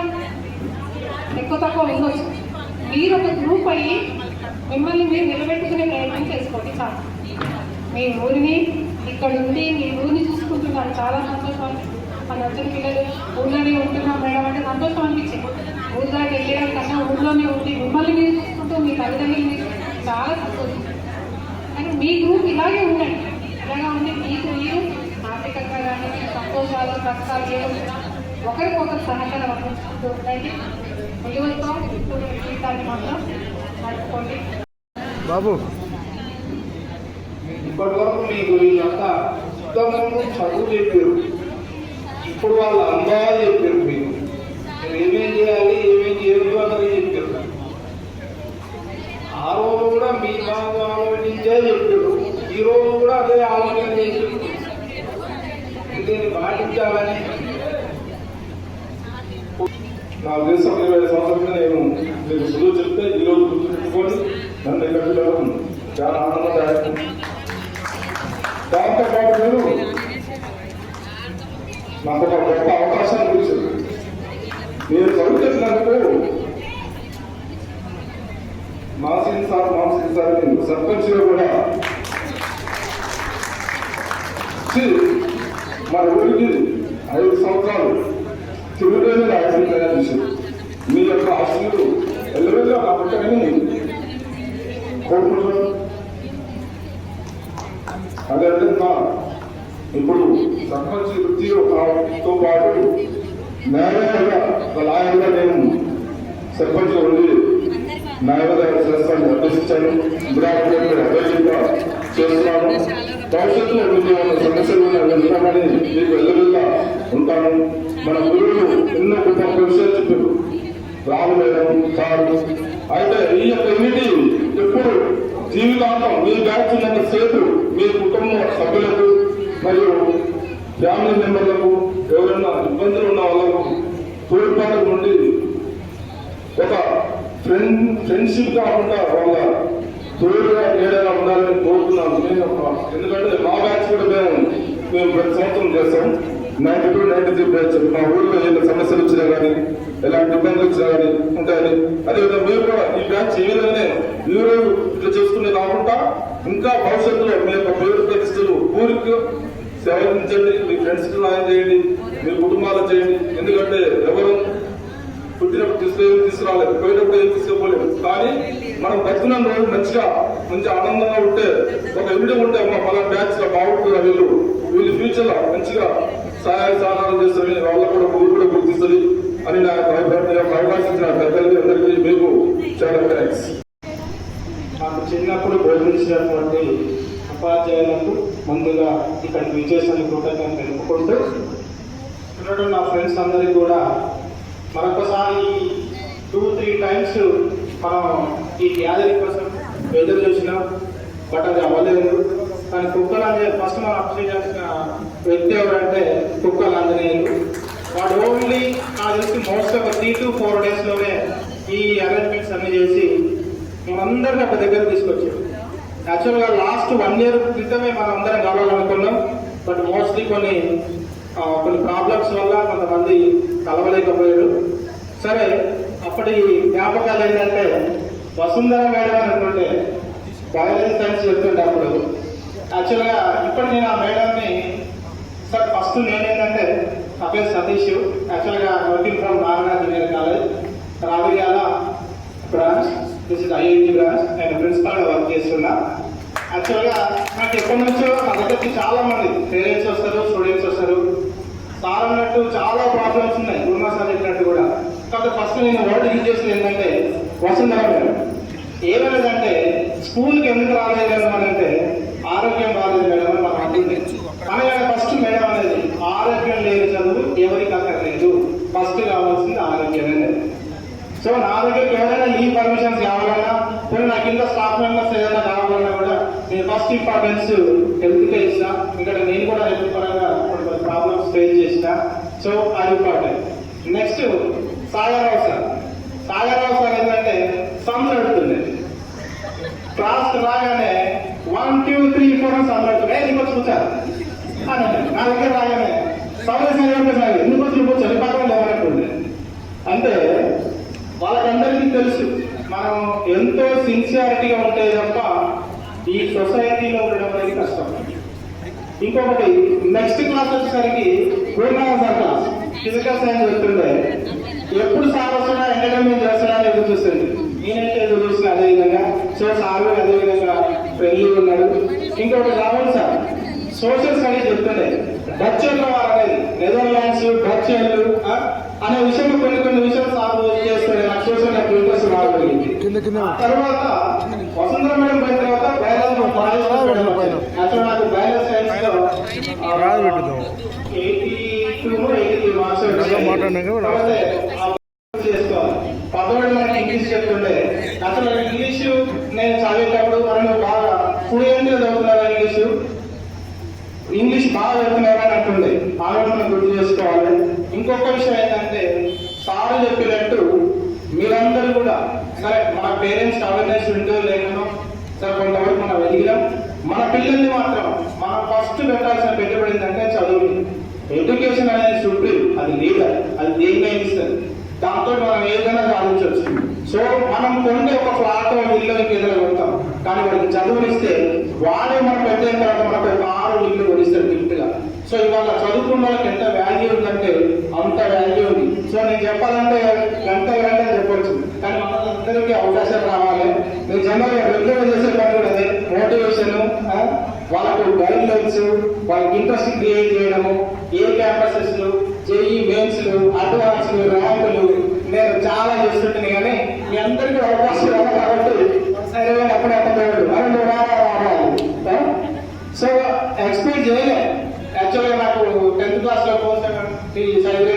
ఎక్కువ తక్కువ ఉండొచ్చు, మీరు ఒక గ్రూప్ అయ్యి మిమ్మల్ని మీరు నిలబెట్టుకునే ప్రయత్నం చేసుకోండి. చాలు మీ ఊరిని ఇక్కడ ఉండి మీ ఊరిని చూసుకుంటున్నారు, చాలా సంతోషం. మన వచ్చిన పిల్లలు ఊళ్ళోనే ఉంటున్నాం మేడం అంటే సంతోషం అనిపించింది. ఊళ్ళో వెళ్ళడం కన్నా ఊళ్ళోనే ఉండి మిమ్మల్ని మీరు చూసుకుంటూ మీ తల్లిదండ్రులు చాలా సంతోషం. కానీ మీ గ్రూప్ ఇలాగే ఉండండి, ఇలాగా ఉండి మీకు మీరు ఆర్థికంగా కానీ సంతోషాలు కష్టాలు ఏమన్నా ఒకరికొకరు సహకారం అందించుకుంటూ ఉండండి. విలువలతో జీవితాన్ని మాత్రం నడుపుకోండి. బాబు ఇప్పటి వరకు మీకు వీళ్ళంతా చెప్పారు, ఇప్పుడు వాళ్ళు అందాలు చెప్పారు. మీకు ఏమేం చేయాలి ఏమేం చేయదు అన్నది చెప్పారు. ఆ రోజు కూడా మీ బాగా ఆలోచించే చెప్పారు, ఈ రోజు కూడా అదే ఆలోచన చేసి దీన్ని పాటించాలని. నాకు తెలిసి 20 సంవత్సరాలుగా నేను మీకు చదువు చెప్తే ఈరోజు గుర్తుపెట్టుకొని నన్ను ఇక్కడ వెళ్ళడం చాలా ఆనందదాయకం. దాంతోపాటు నాకు ఒక గొప్ప అవకాశం కూర్చుంది. నేను చదువుతున్నందుకు మాసిన్ సార్ నేను సర్పంచ్గా కూడా మన ఊరికి 5 సంవత్సరాలు తిరుగులేని రాజకీయం తయారు చేశారు. మీ యొక్క ఆశలు ఎల్లవేళ నా పుట్టని కోరుకుంటున్నాను. అదేవిధంగా ఇప్పుడు సర్పంచ్ వృత్తితో పాటు న్యాయవాదిగా ఒక లాయర్గా నేను సర్పంచ్ ఉండి న్యాయవాద చేస్తాను అభ్యసించాను. అభ్యర్థిగా చేస్తున్నాను. భవిష్యత్తులో మీకు ఏమైనా సమస్యలు ఉన్నాయని మీకు ఎల్లవేళ ఉంటాను. మన గురువులు ఎన్నో గొప్ప విషయాలు చెప్పారు, రాము వేయడం సారు. అయితే ఈ యొక్క యూనిటీ ఎప్పుడు జీవితాంతం మీ బ్యాచ్ ఉన్నంత సేపు మీ కుటుంబ సభ్యులకు మరియు ఫ్యామిలీ మెంబర్లకు ఎవరైనా ఇబ్బందులు ఉన్న వాళ్ళకు తోడ్పాటు నుండి ఒక ఫ్రెండ్షిప్ కాకుండా వాళ్ళ తోడుగా ఏదైనా ఉండాలని కోరుతున్నాను. నేను ఎందుకంటే మా బ్యాచ్ కూడా మేము ప్రతి సంవత్సరం చేస్తాం. 92, 93 బ్యాచ్. మా ఊళ్ళో ఏదైనా సమస్యలు వచ్చినా కానీ ఎలాంటి ఇబ్బందులు వచ్చినా కానీ ఉంటాయని. అదేవిధంగా మీరు కూడా ఈ బ్యాచ్ ఈ విధంగానే మీరు ఇట్లా చేసుకునే కాకుండా ఇంకా భవిష్యత్తులో మీ యొక్క పేరు ప్రతిష్టలు ఊరికి సేవలించండి. మీ ఫ్రెండ్స్కి సాయం చేయండి, మీ కుటుంబాలు చేయండి. ఎందుకంటే ఎవరు పుట్టినప్పుడు తీసుకురాలేదు, పోయినప్పుడు ఏం తీసుకోలేదు. కానీ మనం బతుకున్న రోజు మంచి ఆనందంగా ఉంటే ఒక ఎవిడ ఉంటే మన బ్యాచ్ లో బాగుంటుంది. వీళ్ళు ఫ్యూచర్ లో మంచిగా సహాయ సహకారం చేస్తుంది, వాళ్ళ కూడా ఊరు కూడా గుర్తిస్తుంది అని నాకు అవకాశం ఇచ్చిన పెద్దలకి అందరికీ మీకు చాలా థ్యాంక్స్. నాకు చిన్నప్పుడు బోధించినటువంటి ఉపాధ్యాయులకు ముందుగా ఇక్కడికి విచ్చేసిన కృతజ్ఞతలు తెలుపుకుంటూ ఇక్కడ నా ఫ్రెండ్స్ అందరికీ కూడా మరొకసారి 2-3 టైమ్స్ మనం ఈ గ్యాదరింగ్ కోసం ఎదురు చూసినాం. బట్ అది అవ్వలేదు. కానీ కుక్కలు అనేది ఫస్ట్ మనం అప్డేట్ చేసిన వ్యక్తి ఎవరంటే కుక్కలు ఆంజనేయులు. వాడు ఓన్లీ నాకు తెలిసి మోస్ట్ ఒక 3 to 4 డేస్లోనే ఈ అరేంజ్మెంట్స్ అన్ని చేసి మనందరినీ ఒక దగ్గర తీసుకొచ్చాడు. యాక్చువల్గా లాస్ట్ 1 year క్రితమే మనం అందరం కలవాలనుకున్నాం. బట్ మోస్ట్లీ కొన్ని ప్రాబ్లమ్స్ వల్ల కొంతమంది కలవలేకపోయారు. సరే, అప్పటి జ్ఞాపకాలు ఏంటంటే వసుంధర మేడం అనుకుంటే బయాలజీ సైన్స్ చెప్తుండే అప్పుడు. యాక్చువల్గా ఇప్పుడు నేను ఆ మేడంని సార్ ఫస్ట్ నేనేంటంటే నా పేరు సతీష్. యాక్చువల్గా working from Narayana junior college Raviryal branch. This is IIT branch. నేను ప్రిన్సిపల్గా వర్క్ చేస్తున్నా. యాక్చువల్గా నాకు ఎప్పటి నుంచో నా దగ్గరికి చాలా మంది పేరెంట్స్ వస్తారు, స్టూడెంట్స్ వస్తారు. సార్ అన్నట్టు చాలా ప్రాబ్లమ్స్ ఉన్నాయి, గురుమా సార్ చెప్పినట్టు కూడా. కాబట్టి ఫస్ట్ నేను వర్డ్ యూజ్ చేసింది ఏంటంటే వసుంధర మేడం. ఏమనేదంటే స్కూల్కి ఎందుకు రాలేదు అంటే ఆరోగ్యం బాగాలేదు మేడం అని మనం అంటుంది. కానీ ఫస్ట్ మేడం అనేది ఆరోగ్యం లేని చదువు ఎవరికి అక్కర్లేదు, ఫస్ట్ కావాల్సింది ఆరోగ్యమే. సో నా దగ్గరికి ఎవరైనా లీవ్ పర్మిషన్స్ కావాలన్నా, కొన్ని నాకు కింద స్టాఫ్ మెంబర్స్ ఏదైనా కావాలన్నా కూడా నేను ఫస్ట్ ఇంపార్టెన్స్ హెల్త్కే ఇస్తా. ఇక్కడ నేను కూడా హెల్త్ పరంగా కొన్ని ప్రాబ్లమ్స్ ఫేస్ చేసిన. సో అది ఇంపార్టెంట్. నెక్స్ట్ సాగరావు సార్ ఏంటంటే సమ్ నడుతుంది. క్లాస్ రాగానే 1, 2, 3, 4 సమ్ నడుతుంది. ఎందుకు వచ్చి కూర్చారు నా దగ్గర రాగానే సార్ ఎందుకు వచ్చి కూర్చొని పక్కన లేవనట్టుంది. అంటే వాళ్ళకందరికీ తెలుసు మనం ఎంతో సిన్సియారిటీగా ఉంటే తప్ప ఈ సొసైటీలో ఉండడం అనేది కష్టం. ఇంకొకటి నెక్స్ట్ క్లాస్ వచ్చేసరికి పూర్ణాల సార్ క్లాస్ ఫిజికల్ సైన్స్ చెప్తుండే ఎప్పుడు సార్ వస్తున్నా ఎంటర్టైన్మెంట్ చేస్తున్నా ఎదురు చూస్తుంది. నేనైతే ఎదురు చూస్తున్నా అదే విధంగా. సో సార్ అదే విధంగా ఫ్రెండ్లీ ఉన్నాడు. ఇంకొకటి రావాలి సార్ సోషల్ స్టడీస్ చెప్తుండే డచ్ అనేది నెదర్లాండ్స్ డచ్ అనే విషయం కొన్ని విషయాలు సాల్వ్ చేస్తాడు. నాకు సోషల్ నాకు ఇంట్రెస్ట్ రాగలిగింది. తర్వాత వసుంధర మేడం పోయిన తర్వాత అసలు నాకు బయాలజీ సైన్స్ లో 82 మార్క్స్ చేసుకోవాలి. పదవాడు మనకి ఇంగ్లీష్ చెప్తుండే. అసలు ఇంగ్లీషు నేను చదివేటప్పుడు మనం బాగా ఫ్లూయెంట్గా చదువుతున్నారు ఇంగ్లీష్ బాగా చదువుతున్నారా అని అంటుండే. ఆలోచన గుర్తు చేసుకోవాలి. ఇంకొక విషయం ఏంటంటే సార్ చెప్పినట్టు మీరందరూ కూడా సరే మన పేరెంట్స్ అవేర్నెస్ ఉంటో లేకనో సరే కొంతవరకు మనం వెలిగినాం. మన పిల్లల్ని మాత్రం మనం ఫస్ట్ పెట్టాల్సిన పెట్టుబడి ఏంటంటే చదువు. ఎడ్యుకేషన్ అనేది సుప్రీం, అది లీడర్, అది దేన్ని ఇస్తుంది. దాంతో మనం ఏదైనా సాధించవచ్చు. సో మనం కొంటే ఒక ఫ్లాట్ ఇల్లు ఏదైనా కొడతాం, కానీ వాడికి చదువునిస్తే వాడే మనం పెద్ద తర్వాత మనకు ఒక 6 ఇల్లు కొనిస్తాడు గిఫ్ట్ గా. సో ఇవాళ చదువుకున్న వాళ్ళకి ఎంత వాల్యూ ఉందంటే అంత వాల్యూ ఉంది. సో నేను చెప్పాలంటే గంట చెప్పవచ్చు, కానీ మనందరికీ అవకాశం రావాలి. నేను జనరల్గా రెగ్యులర్ చేసే పని కూడా అదే, మోటివేషన్, వాళ్ళకు గైడ్ లైన్స్, వాళ్ళకి ఇంట్రెస్ట్ క్రియేట్ చేయడము, ఏ క్యాంపసెస్, జేఈ మెయిన్స్లు, అడ్వాన్స్లు, ర్యాంకులు నేను చాలా చేస్తుంటాను. కానీ మీ అందరికీ అవకాశం రావాలి కాబట్టి సరే అప్పుడే అర్థమయ్యాడు సో ఎక్స్పెక్ట్ చేయలే. యాక్చువల్గా నాకు 10th క్లాస్లో 470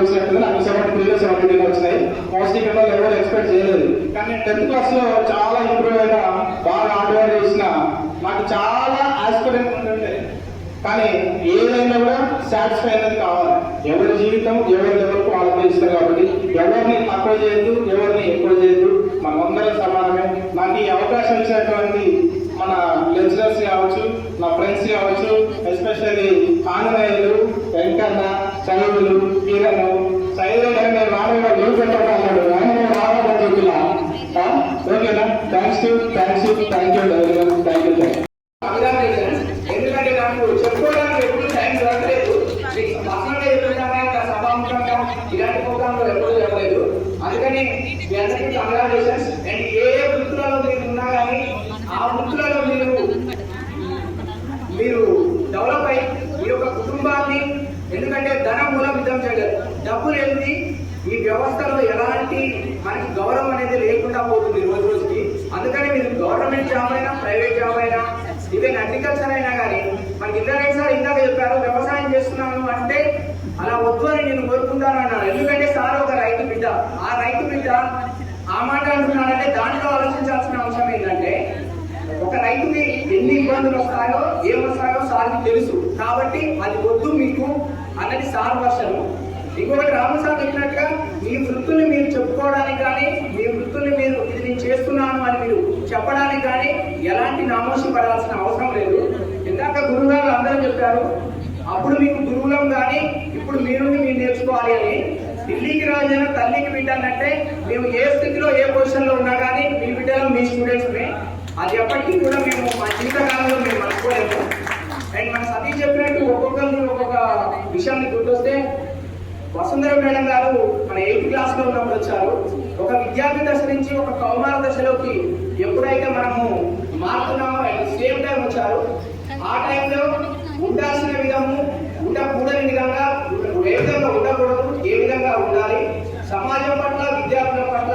వచ్చినట్టు నాకు 73 వచ్చినాయి. మోస్ట్లీ ఇక్కడ ఎవరు ఎక్స్పెక్ట్ చేయలేదు. కానీ 10th క్లాస్లో చాలా ఇంప్రూవ్ అయినా, బాగా హార్డ్వర్క్ చేసిన, నాకు చాలా ఆస్పిరెంట్ ఉంటుండే. కానీ ఏదైనా కూడా సాటిస్ఫై అనేది కావాలి. ఎవరి జీవితం ఎవరి లెవెల్కు వాళ్ళకి ఇస్తారు కాబట్టి ఎవరిని తక్కువ చేయొద్దు, ఎవరిని ఎక్కువ చేయొద్దు, మనమందరం సమానమే. నాకు ఈ అవకాశం ఇచ్చినటువంటి మన లెక్చరర్స్ కావచ్చు, నా ఫ్రెండ్స్ కావచ్చు, ఎస్పెషల్లీ ఆంజనేయులు, వెంకన్న, చదువులు, కిరణ్, చైతన్య రామయ్య న్యూస్ పెట్టాడు రామయ్య చెప్పిన ఓకేనా. Thank you. ఎందుకంటే నాకు చెప్పుకోవడానికి ఎప్పుడు టైం దొరకలేదు. పర్సనల్గా చెప్తున్నానే అంత సభాముఖంగా ఇలాంటి ప్రోగ్రాంలో ఎప్పుడు చెప్పలేదు. అందుకని మీ అందరికీ కంగ్రాచులేషన్స్. అండ్ ఏ వృత్తులలో మీరు ఉన్నా కానీ ఆ వృత్తులలో మీరు డెవలప్ అయ్యి మీ యొక్క కుటుంబాన్ని, ఎందుకంటే ధనం మూలం యుద్ధం చేయలేదు, డబ్బు లేని ఈ వ్యవస్థలో ఎలాంటి మనకి గౌరవం అనేది లేకుండా పోతుంది రోజు రోజుకి. అందుకని మీరు గవర్నమెంట్ జాబ్ అయినా, ప్రైవేట్ జాబ్ అయినా, ఈవెన్ అగ్రికల్చర్ అయినా కానీ మనకి ఇందాక చెప్పారు వ్యవసాయం చేస్తున్నాను అంటే అలా వద్దు అని నేను కోరుకుంటాను అన్నాను. ఎందుకంటే సార్ ఒక రైతు బిడ్డ. ఆ రైతు బిడ్డ ఆ మాట అంటున్నాడంటే దాంట్లో ఆలోచించాల్సిన అంశం ఏంటంటే ఒక రైతుకి ఎన్ని ఇబ్బందులు వస్తాయో ఏమొస్తాయో సార్కి తెలుసు. కాబట్టి అది వద్దు మీకు అన్నది సార్ వర్షము. ఇంకొకటి రామసార్ చెప్పినట్టుగా మీ వృత్తుల్ని మీరు చెప్పుకోవడానికి కానీ, మీ వృత్తుల్ని మీరు ఇది నేను చేస్తున్నాను అని మీరు చెప్పడానికి కానీ ఎలాంటి నామోషి పడాల్సిన అవసరం లేదు. ఇందాక గురువుగారు అందరూ చెప్పారు, అప్పుడు మీకు గురువులం కానీ ఇప్పుడు మీరు నేర్చుకోవాలి అని. ఢిల్లీకి రాజైన తల్లికి బిడ్డ అంటే మేము ఏ స్థితిలో ఏ పొజిషన్లో ఉన్నా కానీ మీ బిడ్డలు మీ స్టూడెంట్స్మే. అది ఎప్పటికీ కూడా మేము మా జీవితకాలంలో మేము మర్చిపోలేము. అండ్ మన సతీష్ చెప్పినట్టు ఒక్కొక్కరిని ఒక్కొక్క విషయాన్ని గుర్తొస్తే, వసుంధర మేడం గారు మన 8th క్లాస్లో ఉన్నప్పుడు వచ్చారు. ఒక విద్యార్థి దశ నుంచి ఒక కౌమార దశలోకి ఎప్పుడైతే మనము మారుతున్నామో అట్ సేమ్ టైం వచ్చారు. ఆ టైంలో ఉండాల్సిన విధము, ఉండకూడని విధంగా, ఏ విధంగా ఉండకూడదు, ఏ విధంగా ఉండాలి, సమాజం పట్ల, విద్యార్థుల పట్ల,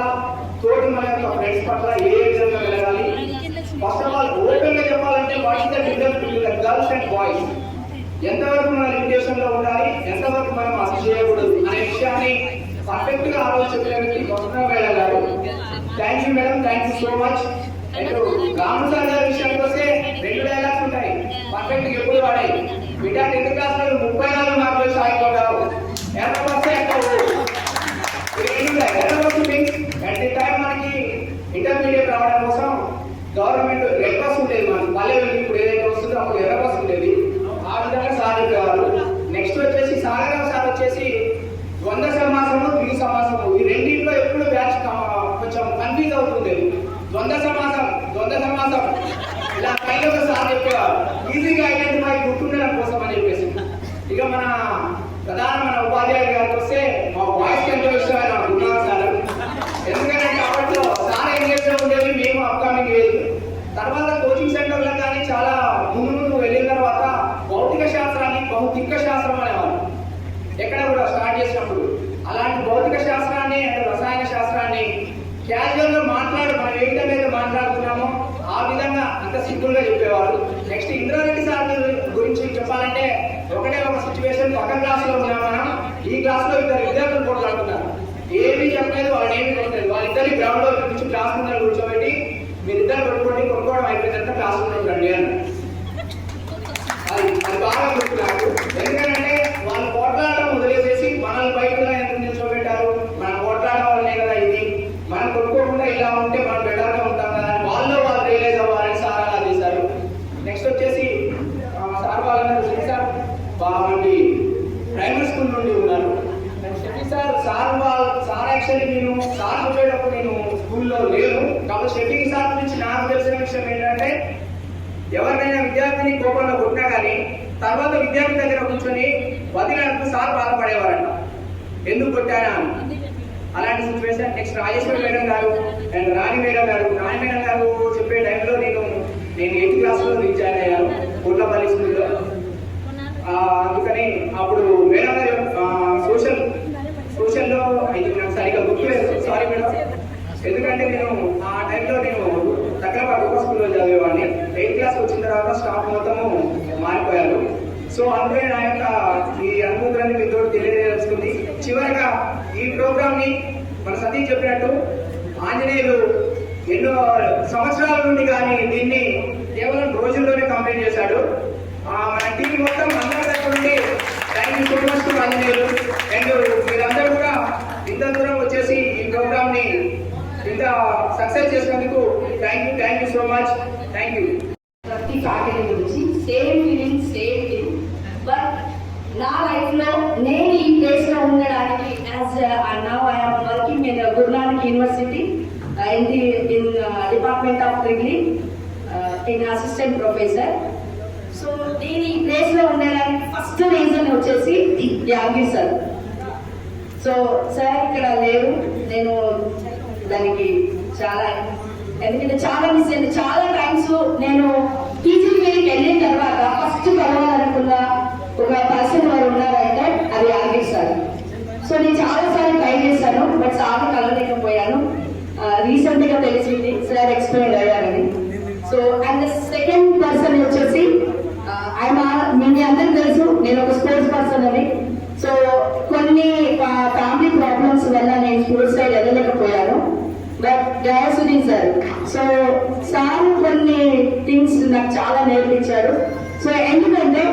తోటి మన యొక్క ఫ్రెండ్స్ పట్ల ఏ విధంగా వెళ్ళాలి. ఫస్ట్ ఆఫ్ ఆల్ ఓపెన్ గా చెప్పాలంటే what is the difference between girls and boys, ఎంతవరకు మన లిమిటేషన్ లో ఉండాలి, ఎంతవరకు మనం అతి చేయకూడదు అనే విషయాన్ని పర్ఫెక్ట్ గా ఆలోచించడానికి వసుంధర మేడం గారు. Thank you madam, thank you so much. And రామసార్ గారి విషయానికి వస్తే 2 డైలాగ్స్ ఉంటాయి పర్ఫెక్ట్ గా ఎప్పుడు వాడాయి. బిడ్డ 10th క్లాస్ లో 34 మార్కులు సాగిపోతావు, అట్ ది టైం మనకి ఇంటర్మీడియట్ రావడం కోసం గవర్నమెంట్ రెడ్ బస్ ఉండేది. మనకి పల్లెలు ఇప్పుడు ఏదైతే వస్తుందో అప్పుడు ఎర్ర బస్ ఉండేది. ఆ విధంగా సార్ చెప్పేవారు. నెక్స్ట్ వచ్చేసి సాగరం సార్ వచ్చేసి ద్వంద్వ సమాసము, ద్వి సమాసము, ఈ రెండింటిలో ఎప్పుడు బ్యాచ్ కొంచెం కన్ఫ్యూజ్ అవుతుంది. ద్వంద్వ సమాసం ఇలా పైన ఒక సార్ చెప్పేవారు, ఈజీగా ఐడెంటిఫై గుర్తుండడం కోసం అని చెప్పేసి. ఇక మన ఉపాధ్యాయులు గారికి వస్తే మా బాయ్స్ ఎంతో ఇష్టమైన గురునాథ్ సార్. ఎందుకంటే కాబట్టి సార్ ఏం చేస్తూ ఉండేది, మేము అప్కమింగ్ ఏజ్ తర్వాత కోచింగ్ సెంటర్లో కానీ చాలా ముందు వెళ్ళిన తర్వాత భౌతిక శాస్త్రాన్ని భౌతిక శాస్త్రం అనేవారు ఎక్కడ కూడా స్టార్ట్ చేసినప్పుడు. అలాంటి భౌతిక శాస్త్రాన్ని అంటే రసాయన శాస్త్రాన్ని క్యాజువల్ గా మనం ఏ విధంగా అయితే మాట్లాడుతున్నామో ఆ విధంగా ఇంత సింపుల్ గా చెప్పేవారు. నెక్స్ట్ ఇంద్రారెడ్డి సార్ గురించి చెప్పాలంటే ఒకటే ఒక సిచ్యువేషన్, పక్క క్లాస్ లో ఉన్నాం మనం, ఈ క్లాస్ లో ఇద్దరు విద్యార్థులు కొట్లాడుతున్నారు. ఏమీ చెప్పలేదు, వాళ్ళని ఏమీ కొట్టలేదు. వాళ్ళిద్దరి గ్రౌండ్ లో నుంచి క్లాస్ ముందర కూర్చోబెట్టి మీరిద్దరు కొట్టుకోవడం అయిపోయినంత క్లాస్ లో రండి అని. అది బాగా గుర్తు నాకు. ఎందుకంటే వాళ్ళు పోట్లాడడం వదిలేసేసి మనల్ని బయటలో ఎందుకు నిల్చోబెట్టారు, మనం పోట్లాడడం వల్లనే కదా ఇది, మనం కొట్టుకోకుండా ఇలా ఉంటే మనం బెటర్ గా ఉంటాం కదా అని వాళ్ళు రియలైజ్ అవ్వాలని సార్ అలా చేశారు. నెక్స్ట్ వచ్చేసి సార్ వాళ్ళందరూ సార్ మనకి ప్రైమరీ స్కూల్ నుండి ఉన్నారు. సార్ యాక్చువల్లీ నేను సార్ వచ్చేటప్పుడు నేను స్కూల్లో లేను కాబట్టి షెఫింగ్ సార్ గురించి నాకు తెలిసిన విషయం ఏంటంటే ఎవరినైనా విద్యార్థిని కోపంలో కొట్టినా కానీ తర్వాత విద్యార్థి దగ్గర కూర్చొని వదిలినందుకు సార్ బాధపడేవారంట, ఎందుకు కొట్టానా అని. అలాంటి సిచ్యువేషన్. నెక్స్ట్ రాజేశ్వరి మేడం గారు అండ్ రాణి మేడం గారు చెప్పే టైంలో నేను 8th క్లాస్లో జాయిన్ అయ్యాను కోట్లపల్లి స్కూల్లో. అందుకని అప్పుడు మేడం గారు సోషల్లో ఇది నాకు సరిగ్గా గుర్తులేదు, సారీ మేడం. ఎందుకంటే నేను ఆ టైంలో తగ్గపాటు ఒక స్కూల్లో చదివేవాడిని. 8th క్లాస్ వచ్చిన తర్వాత స్టాఫ్ మొత్తము మారిపోయారు. సో అందుకే నా యొక్క ఈ అనుభూతులన్నీ మీతో తెలియజేస్తుంది. చివరగా ఈ ప్రోగ్రామ్ ని మన సతీష్ చెప్పినట్టు ఆంజనేయులు ఎన్నో సంవత్సరాల నుండి కానీ దీన్ని కేవలం రోజుల్లోనే కంప్లీట్ చేశాడు. మన టీం మొత్తం అందరి దగ్గర నుండి thank you so much to Anjaneyulu. And మీరందరూ కూడా ఇంత దూరం వచ్చేసి ఈ ప్రోగ్రామ్ ని ఇంత సక్సెస్ చేసినందుకు thank you so much. Thank you. ప్రతి ఫ్యాకల్టీ గురించి same feeling same thing. But నా లైఫ్ లో నేను ఈ ప్లేస్ లో ఉండడానికి as now I'm working in Guru Nanak university in department of trigly in assistant professor. So నేను ఈ ప్లేస్ లో ఉండడానికి ఫస్ట్ రీజన్ వచ్చేసి యాదగిరి సార్. సో సార్ ఇక్కడ లేరు, నేను దానికి చాలా ఎందుకంటే చాలా మిస్ అయింది. చాలా టైమ్స్ నేను టీచింగ్ ఫీల్డ్కి వెళ్ళిన తర్వాత ఫస్ట్ కలవాలనుకున్న ఒక పర్సన్ వారు ఉన్నారంటే అది యాదగిరి సార్. సో నేను చాలా సార్లు ట్రై చేశాను బట్ సార్ని కలవలేకపోయాను. రీసెంట్ గా తెలిసింది సార్ ఎక్స్ప్లెయిన్ అయ్యారని. సో అండ్ సెకండ్ పర్సన్ వచ్చేసి మీ అందరికి తెలుసు నేను ఒక స్పోర్ట్స్ పర్సన్ అని. సో కొన్ని ఫ్యామిలీ ప్రాబ్లమ్స్ వల్ల నేను స్పోర్ట్స్ సైడ్ వెళ్ళలేకపోయాను. But Jayasudeen sir, so sir కొన్ని థింగ్స్ నాకు చాలా నేర్పించారు. సో ఎందుకంటే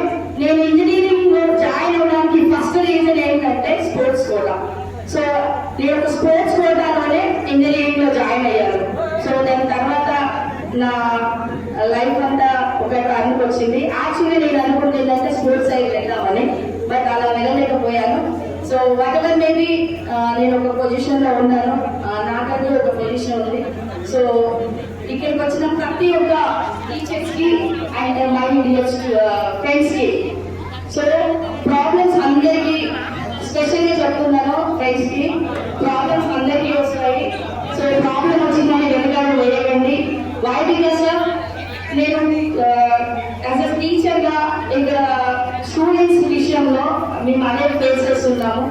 నేను ఇంజనీరింగ్ జాయిన్ అవ్వడానికి ఫస్ట్ రీజన్ ఏంటంటే స్పోర్ట్స్ కోటా. సో నేను ఒక స్పోర్ట్స్ కోటాలోనే ఇంజనీరింగ్ లో జాయిన్ అయ్యాను. సో దాని తర్వాత నా లైఫ్ అంతా ఒక టర్న్కి వచ్చింది. యాక్చువల్లీ నేను అనుకుంటే ఏంటంటే స్పోర్ట్స్ సైడ్ వెళ్దామని, బట్ అలా వెళ్ళలేకపోయాను. సో వాటెవర్ మేబీ నేను ఒక పొజిషన్ లో ఉన్నాను, నాకంటే ఒక పొజిషన్ ఉంది. సో ఇక్కడికి వచ్చిన ప్రతి ఒక్క టీచర్స్ కి అండ్ మై డియర్ ఫ్రెండ్స్ కి, సో ప్రాబ్లమ్స్ అందరికీ స్పెషల్గా చెప్తున్నాను. ఫ్రెండ్స్ కి ప్రాబ్లమ్స్ అందరికీ వస్తాయి. సో ప్రాబ్లం వచ్చిందని వెనకాల వేయకండి. వై బికాస్ నేను యాజ్ అ టీచర్ గా ఇక్కడ స్టూడెంట్స్ విషయంలో మేము అదే ఫేస్ చేస్తున్నాము.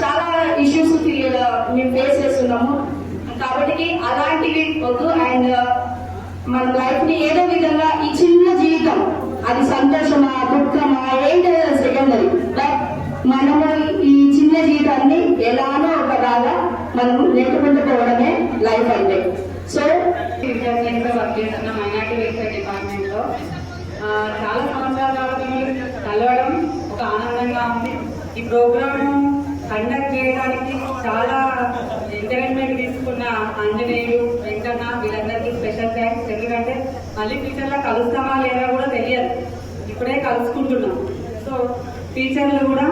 చాలా ఇష్యూస్ మేము ఫేస్ చేస్తున్నాము. కాబట్టి అలాంటివి వద్దు. అండ్ మన లైఫ్ ని ఏదో విధంగా ఈ చిన్న జీవితం అది సంతోషమా దుఃఖమా ఏంటి సెకండరీ, బట్ మనము ఈ చిన్న జీవితాన్ని ఎలానో ఒకలాగా మనం నెట్టుకుంటూ పోవడమే లైఫ్ అంటే. సో విద్యార్థులతో వర్క్ చేస్తున్న మైనార్టీ వెల్ఫేర్ డిపార్ట్మెంట్ లో చాలా సంవత్సరాల తర్వాత మీరు కలవడం ఒక ఆనందంగా ఉంది. ఈ ప్రోగ్రామ్ కండక్ట్ చేయడానికి చాలా ఎంకరేజ్మెంట్ తీసుకున్న ఆంజనేయులు, వెంకన్న వీళ్ళందరికీ స్పెషల్ థ్యాంక్స్. ఎందుకంటే మళ్ళీ ఫ్యూచర్లో కలుస్తామా లేదా కూడా తెలియదు, ఇప్పుడే కలుసుకుంటున్నాం. సో టీచర్లు కూడా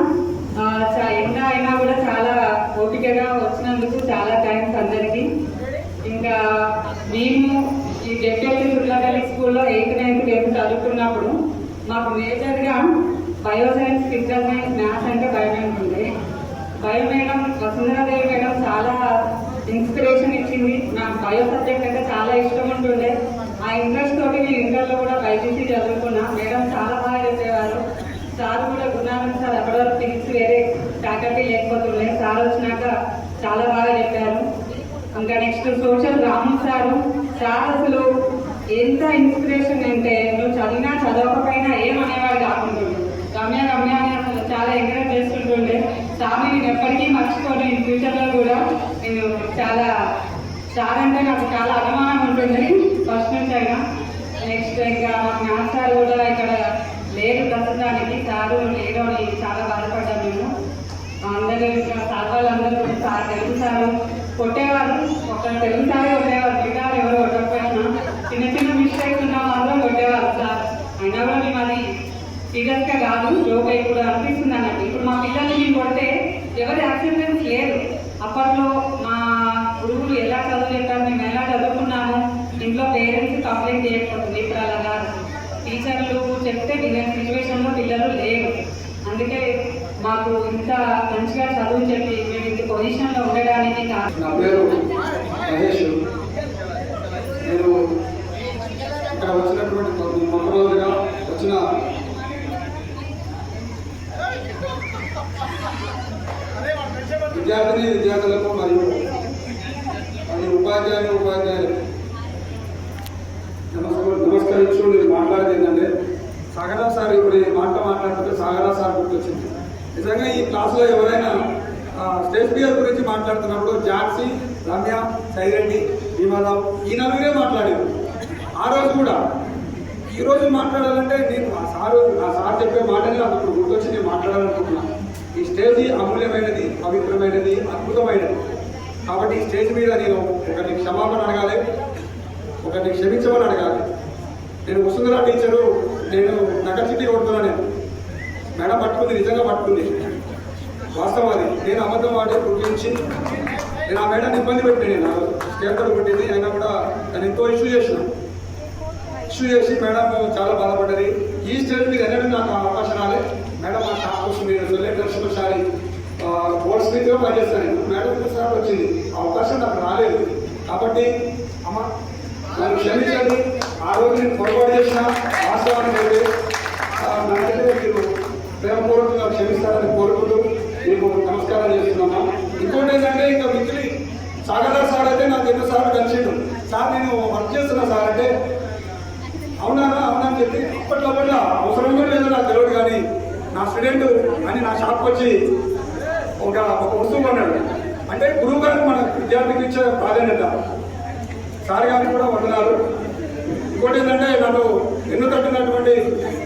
ఎండ అయినా కూడా చాలా ఓపికగా వచ్చినందుకు చాలా థ్యాంక్స్ అందరికీ. ఇంకా మేము ఈ జెడ్పీఎస్సీ గుర్లపల్లి స్కూల్లో 8th, 9th, 10th చదువుకున్నప్పుడు మాకు మేజర్గా బయోసైన్స్, ఫిజికల్ సైన్స్, మ్యాథ్స్ అంటే భయం ఉంటుంది. బయో మేడం వసుంధరాదేవి మేడం చాలా ఇన్స్పిరేషన్ ఇచ్చింది. నాకు బయో సబ్జెక్ట్ అంటే చాలా ఇష్టం ఉంటుండే. ఆ ఇంట్రెస్ట్ తోటి నేను ఇంటర్లో కూడా బైపీసీ చదువుకున్నా. మేడం చాలా బాగా చెప్పేవారు. సార్ సోషల్ రాము సారు సార్ అసలు ఎంత ఇన్స్పిరేషన్ అంటే నువ్వు చదివినా చదవకపోయినా ఏమనేవాడు కాకుండా రమ్య రమ్య అని అసలు చాలా ఎంకరేజ్ చేస్తుంటుండే. సార్ని నేను ఎప్పటికీ మర్చిపోను. ఇన్ ఫ్యూచర్లో కూడా నేను చాలా సార్ అంటే నాకు చాలా అభిమానం ఉంటుంది ఫస్ట్ నుంచి అయినా. నెక్స్ట్ ఇంకా మ్యాథ్స్ సార్ కూడా ఇక్కడ లేరు ప్రస్తుతానికి, సారు లేరు అని చాలా బాధపడ్డాను మేము. అందరూ సార్ వాళ్ళందరూ సార్ తెలుగు సారు కొట్టేవారు, ఒక తెలుగు సారే కొట్టేవారు, మిగతా ఎవరు కొట్టకపోయినా చిన్న చిన్న మిస్టేక్స్ ఉన్న మాత్రం కొట్టేవారు సార్. అయినా కూడా మేము అది సీరియస్గా కాదు, జోక్ ఇప్పుడు అనిపిస్తుంది అన్నట్టు. ఇప్పుడు మా పిల్లల్ని మేము కొడితే ఎవరి యాక్సెప్టెన్స్ లేదు. అప్పట్లో మా గురువులు ఎలా చదువు చెప్పారు, మేము ఎలా చదువుకున్నాము, ఇంట్లో పేరెంట్స్ కంప్లైంట్ చేయకపోతుంది. ఇప్పుడు అలా కాదు, టీచర్లు చెప్తే వినే సిచ్యువేషన్లో పిల్లలు లేరు. అందుకే మాకు ఇంత మంచిగా చదువు చెప్పి మేము ఇంత పొజిషన్లో ఉండడానికి నా పేరు మహేష్. నేను ఇక్కడ వచ్చినటువంటి మొన్న రోజుగా వచ్చిన విద్యార్థులకు మరియు ఉపాధ్యాయులు నమస్కరించు. నేను మాట్లాడేది ఏంటంటే సాగరా సార్ ఇప్పుడు ఈ మాట్లాడుతుంటే సాగరా సార్ గుర్తొచ్చింది. నిజంగా ఈ క్లాసులో ఎవరైనా స్టేజ్ ఫియర్ గురించి మాట్లాడుతున్నప్పుడు జాన్సీ, రమ్య, సైరెడ్డి, భీమారావు ఈ నలుగురే మాట్లాడారు ఆ రోజు కూడా. ఈ రోజు మాట్లాడాలంటే నేను ఆ సార్ చెప్పే మాటని నాకు ఇప్పుడు గుర్తొచ్చి నేను మాట్లాడాలనుకుంటున్నాను. ఈ స్టేజ్ అమూల్యమైనది, పవిత్రమైనది, అద్భుతమైనది. కాబట్టి ఈ స్టేజ్ మీద నేను ఒకరిని క్షమాపణ అడగాలి, ఒకరిని క్షమించమని అడగాలి. నేను వసుంధర టీచరు, నేను నగర చిట్టి కొడుతున్నాను. మేడం పట్టుకుంది, నిజంగా పట్టుకుంది, వాస్తవం అది. నేను అబద్ధం వాడే గురించి నేను ఆ మేడాన్ని ఇబ్బంది పెట్టాను. నేను స్కేర్తో కొట్టింది, అయినా కూడా నేను ఎంతో ఇష్యూ చేసి మేడం చాలా బాధపడ్డది. ఈ స్టేజ్ మీద ఎన్నడూ నాకు అవకాశం రాలేదు. మేడం మా షాప్ వస్తుంది, నేను లక్ష్మీసారి బోర్డ్స్ మీదగా పనిచేస్తాను. మేడం సార్ వచ్చింది, అవకాశం నాకు రాలేదు. కాబట్టి అమ్మ నన్ను క్షమించండి. ఆ రోజు నేను పొరపాటు చేసిన వాస్తవాన్ని అయితే నాకైతే మీరు ప్రేమపూర్వకంగా క్షమిస్తారని కోరుకుంటూ మీకు నమస్కారం చేస్తున్నామా. ఇంకోటి ఏంటంటే ఇంకా మిగిలి సాగరా సార్ అయితే నాకు ఎన్నోసార్లు కలిసిండు. సార్ నేను వర్క్ చేస్తున్నా సార్ అంటే అవునా అని చెప్పి అప్పట్లో అవసరం కూడా లేదో నాకు తెలియదు. కానీ నా స్టూడెంట్ అని నా షాప్కి వచ్చి ఒక వస్తువు అన్నాడు. అంటే గురువు గారికి మన విద్యార్థికి ఇచ్చే ప్రాధాన్యత. సార్ గారికి కూడా వందనాలు. ఇంకోటి ఏంటంటే నన్ను ఎన్ను తట్టినటువంటి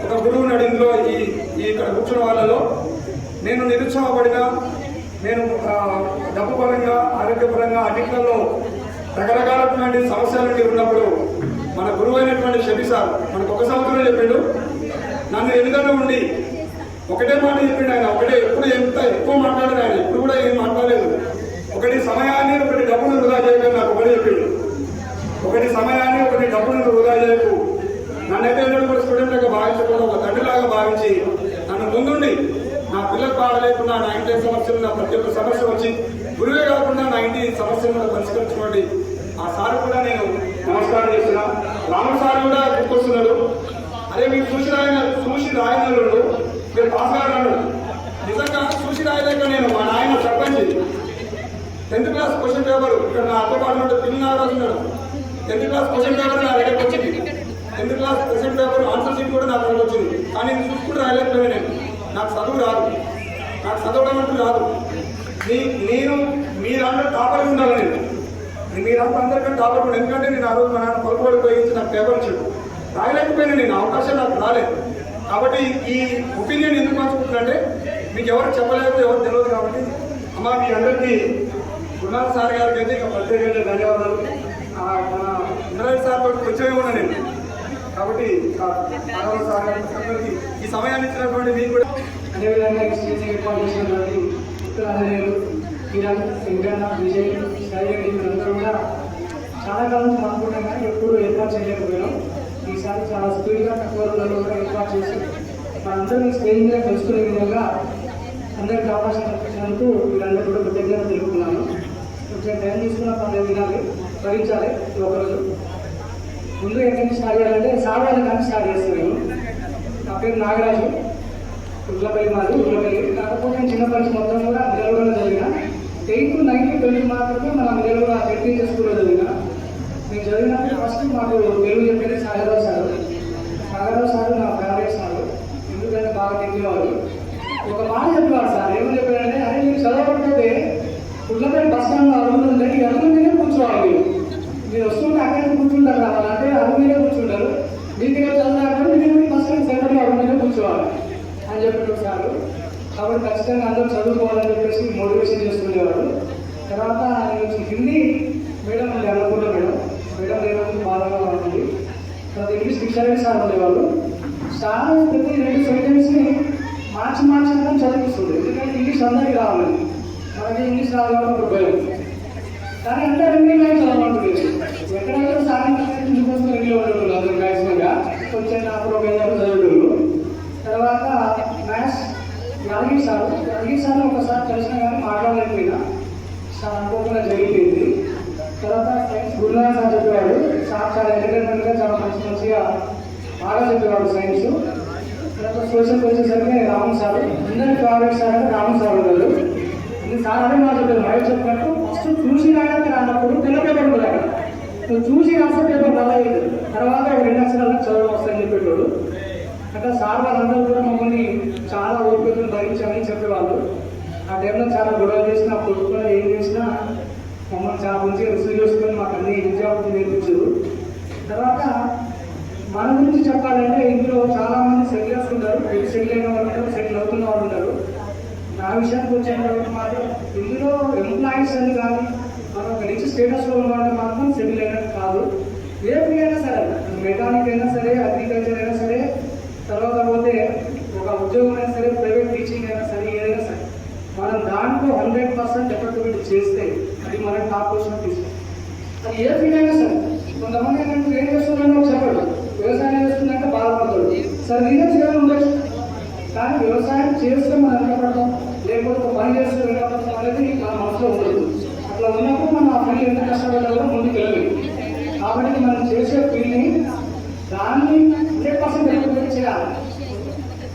ఒక గురువు ఉన్నాడు ఇందులో ఇక్కడ కూర్చున్న వాళ్ళలో. నేను నిరుత్సాహపడినా, నేను డబ్బు పరంగా, ఆరోగ్యపరంగా అన్నింటిలో రకరకాలైనటువంటి సమస్యల నుండి ఉన్నప్పుడు మన గురువు అయినటువంటి షబీ సార్ మనకు ఒక సంవత్సరం చెప్పిండు. నన్ను ఎన్నికల్లో ఉండి ఒకటే మాట చెప్పిండు ఆయన. ఒకటే, ఎప్పుడు ఎంత ఎక్కువ మాట్లాడారు ఆయన, ఇప్పుడు కూడా ఏం మాట్లాడలేదు. ఒకటి సమయాన్ని, ఒకటి డబ్బును వృధా చేయకుండా నాకు ఒకటి చెప్పిండు. ఒకటి సమయాన్ని, ఒకటి డబ్బును వృధా చేయకు. నన్నైతే కూడా స్టూడెంట్ లాగా భావించకుండా ఒక తండ్రిలాగా భావించి నన్ను ముందుండి నా పిల్లలకు బాగలేకుండా నా ఇంటి సమస్యలు, నా ప్రతి ఒక్క సమస్య వచ్చి గురువే కాకుండా నా ఇంటి సమస్యలను పరిష్కరించుకోండి. ఆ సార్ కూడా నేను నమస్కారం చేస్తున్నా. రాముడు సార్ కూడా గుర్తొస్తున్నాడు. అదే మీరు చూసి రాయనల్లుడు మీరు పాస్ కాగలడు. నిజంగా చూసి రాయలేక నేను మా నాయన sarpanch 10th class question paper ఇక్కడ నా అత్త పాటు పిల్లలు రాస్తున్నాడు. 10th క్లాస్ క్వశ్చన్ పేపర్ నా దగ్గరకు వచ్చింది. 10th class question paper answer sheet కూడా నా దగ్గరకు వచ్చింది. కానీ నేను చూసుకుంటూ రాయలేకపోయాను. నేను నాకు చదువు రాదు, నాకు చదవడం అంటూ రాదు. నేను మీరందరూ టాపర్ ఉండాలి. మీరంతా అందరికంటే టాపర్ ఉండాలి. ఎందుకంటే నేను ఆ రోజు మా నాన్న పొలపడి పోయించి నాకు పేపర్ ఇచ్చాడు. రాయలేకపోయినా నేను, అవకాశం నాకు రాలేదు. కాబట్టి ఈ ఒపీనియన్ ఎందుకు పంచుకుంటున్నానంటే మీకు ఎవరు చెప్పలేదు, ఎవరు తెలియదు. కాబట్టి అమ్మ మీ అందరికీ గురునాథ్ సార్ గారికి అయితే ఇక ప్రత్యేకంగా ధన్యవాదాలు. మన ఇంద్రాజ్ సార్ తోటి కొంచెమే ఉన్నా నేను. కాబట్టి సార్ గారికి ఈ సమయాన్ని ఇచ్చినటువంటి మీకు కూడా అదేవిధంగా స్టేజ్ ఏర్పాటు చేసినటువంటి ఉత్తరాంధ్రలు కిరణ్, వెంకన్న, విజయ్, సాయిరెడ్డి వీరందరూ కూడా చాలా కాలం నుంచి అనుకుంటాం కానీ ఎప్పుడు ఏర్పాటు చేయలేకపోయాం. ఈసారి చాలా స్పీడ్గా తక్కువ రోజుల్లో కూడా ఏర్పాటు చేసి మనందరినీ స్టేజ్ మీద తెలుసుకునే విధంగా అందరికీ అవకాశం కల్పించినందుకు వీరందరూ కూడా కృతజ్ఞత తెలుపుతున్నాను. కొంచెం టైం తీసుకున్న పనులు వినాలి, భరించాలి. ఒకరోజు ముందు ఎక్కడి స్టార్ట్ చేయాలంటే సాధారణ కానీ స్టార్ట్ చేస్తాను. నా పేరు నాగరాజు, ఉర్లపల్లి మాది, ఉర్లపల్లి. కాకపోతే నేను చిన్నప్పటి నుంచి మొత్తం కూడా మిర్యాలగూడలో చదివిన. 8th, 9th, 10th మాత్రమే మన మిర్యాలగూడ జెడ్పీహెచ్ స్కూల్లో చదివిన. చదివినప్పుడు ఫస్ట్ మాకు తెలుగు చెప్పేది సాగరావు సార్. సాగరావు సార్ నా ఫేవరెట్ సార్, ఎందుకంటే బాగా తిరిగేవారు. ఒక మాట చెప్పేవాడు సార్, ఏమని చెప్పాడంటే, అరే మీరు చదవకపోతే పుల్లపల్లి బస్ స్టాండ్లో అరుగులు ఉంటాయి, ఈ అరుగుల మీదే కూర్చోవాలి, మీరు వస్తుంటే అక్కడే కూర్చుంటారు కావాలంటే అరుగు మీదే కూర్చుంటారు, మీకు చదవకపోతే మీరు బస్ స్టాండ్ సెంటర్లో అరుగు మీదే కూర్చోవాలి అని చెప్పారు సార్. కాబట్టి ఖచ్చితంగా అందరూ చదువుకోవాలని చెప్పేసి మోటివేషన్ చేస్తుండేవాడు. తర్వాత హిందీ మేడం ఉంది, అన్నపూర్ణ మేడం లేకపోతే బాగా ఉంటుంది. తర్వాత ఇంగ్లీష్ డిక్షనరీ సార్ ఉండేవాళ్ళు. సార్ ప్రతి 2 సెంటెన్స్ని మార్చి అందరం చదివిస్తుంది, ఎందుకంటే ఇంగ్లీష్ అందరికీ రావాలి, మనకి ఇంగ్లీష్ రావాలి ఒక భయం. కానీ అంటే 2 లైన్స్ చదవమంటుంది, ఎక్కడైతే సార్ ఇందుకోసం రెడీలో ఉండేవాళ్ళు అందరూ మ్యాక్సిమంగా, కొంచెం నాకు ఒక 5 చదివేవాళ్ళు. తర్వాత మ్యాథ్స్ యాదగిరి సార్ ఒకసారి కలిసినా కానీ మాట్లాడలేకపోయినా సార్ అనుకోకుండా జరిగిపోయింది. తర్వాత సైన్స్ గురునాథ్ సార్ చెప్పేవాడు, సార్ చాలా ఎంటర్టైన్మెంట్గా చాలా మంచిగా బాగా చెప్పేవాడు సైన్స్. తర్వాత సోషల్ వచ్చేసరికి రామన్ సార్, అందరి ఫేవరెట్ సార్ అంటే రామన్ సార్ ఉన్నారు. ఇది సార్ అదే మాట చెప్పారు, మైండ్ చెప్పినట్టు ఫస్ట్ చూసి రాయడానికి రానప్పుడు తెల్ల పేపర్ కూడా నువ్వు చూసి రాసే పేపర్ రాలేదు, తర్వాత 2 అక్షరాలకు చదవడం వస్తాయని చెప్పేటోడు. అట్లా సార్ వాళ్ళందరూ కూడా మమ్మల్ని చాలా ఓపికలు భరించామని చెప్పేవాళ్ళు. ఆ టైంలో చాలా గొడవలు చేసినా, కొట్టుకున్నా, ఏం చేసినా మమ్మల్ని చాలా మంచిగా రిసీవ్ చేసుకొని మాకు అన్ని విద్యార్థులు నేర్పించారు. తర్వాత మన గురించి చెప్పాలంటే ఇందులో చాలామంది సెటిలర్స్ ఉంటారు, సెటిల్ అయిన వాళ్ళు ఉంటారు, సెటిల్ అవుతున్న వాళ్ళు ఉంటారు. నా విషయానికి వచ్చేటప్పుడు మాత్రం ఇందులో ఎంప్లాయీస్ అని కానీ మనం ఒక రిచ్ స్టేటస్లో ఉన్న వాళ్ళు మాత్రం సెటిల్ అయినట్టు కాదు. ఏ ఫీల్డ్ అయినా సరే, మెకానిక్ అయినా సరే, అగ్రికల్చర్ అయినా సరే, తర్వాత పోతే ఒక ఉద్యోగం అయినా సరే, ప్రైవేట్ టీచింగ్ అయినా సరే, ఏదైనా సరే మనం దాంట్లో 100% ఎఫెక్టివిటీ చేస్తే అది మనకి టాప్ పొజిషన్ తీసుకుంటాం. అది ఏ ఫీల్డ్ అయినా సరే. కొంతమంది ఏంటంటే ఏం చేస్తున్నారో చెప్పడు, వ్యవసాయం చేస్తుందంటే బాధపడతాడు, సరే నేనే చేయాలని ఉండొచ్చు, కానీ వ్యవసాయం చేస్తే మనం వెనకపడతాం, లేకపోతే ఒక పని చేస్తే వెనకపడతాం అనేది మన మనసులో ఉండదు. అట్లా ఉన్నప్పుడు మనం ఆ పని ఎంత కష్టపడ్డా ముందుకు వెళ్ళలేదు. కాబట్టి మనం చేసే ఫీల్డ్ని దాన్ని 100% ఎఫెక్టివిటీ చేయాలి.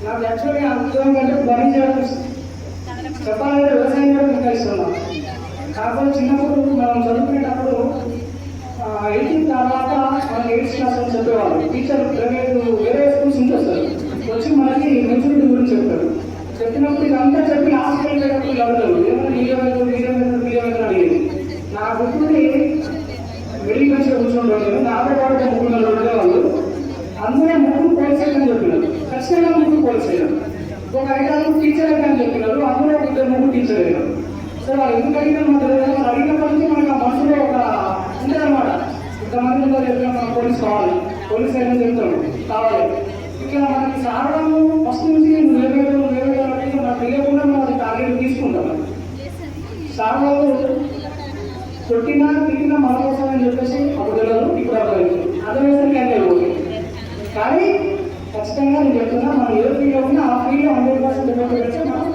నాకు యాక్చువల్గా ఉద్యోగం కంటే పని చేయాలి చెప్పాలంటే వ్యవసాయం కూడా ఇంకా ఇస్తున్నాం. కాకపోతే చిన్నప్పుడు మనం చదువుకునేటప్పుడు 18 తర్వాత మనం 8th క్లాస్ అని చెప్పేవాళ్ళు. టీచర్ ప్రైవేట్ వేరే స్కూల్స్ ఉంటుంది సార్, వచ్చి మనకి మెచ్యూరిటీ గురించి చెప్తారు. చెప్పినప్పుడు ఇదంతా చెప్పి లాస్ట్ వెళ్ళేటప్పుడు అడుగుతారు, ఏమైనా మీడియం అడిగేది. నా గుర్తుని వెళ్ళి మంచిగా కూర్చుంటారు, నాతో పాటు 3 ఉండేవాళ్ళు. అందులో 3 పోలీస్ అని చెప్పినారు, ఖచ్చితంగా 3 పోలీస్ అయ్యారు. ఒక 5-6 టీచర్ అయితే అని చెప్పినారు, అందులో 2-3 టీచర్ అయ్యారు. సో వాళ్ళు ఎందుకు అడిగినా మన తెలియదు, అడిగినప్పటి నుంచి మనకు ఆ మనసులో ఒక ఉంటుందన్నమాట, ఇంతమంది ఉందో చెప్పినా మనం పోలీస్ కావాలి, పోలీస్ అయితే చెప్తాడు కావాలి. ఇట్లా మనకి సాగడము ఫస్ట్ నుంచి వేరే మనకు తెలియకుండా మనం అది టార్గెట్ తీసుకుంటాం. సాగలు కొట్టినా తిట్టినా మన కోసం అని చెప్పేసి అప్పుడు తెలియదు, ఇప్పుడు అర్థమైంది, అర్థమేసరికి అంటే అయిపోతుంది. కానీ ఖచ్చితంగా నేను చెప్తున్నా, మనం ఏ ఫీల్డ్ ఉన్నా ఆ ఫీల్డ్లో 100% ఎఫెక్ట్ పెడితే మనం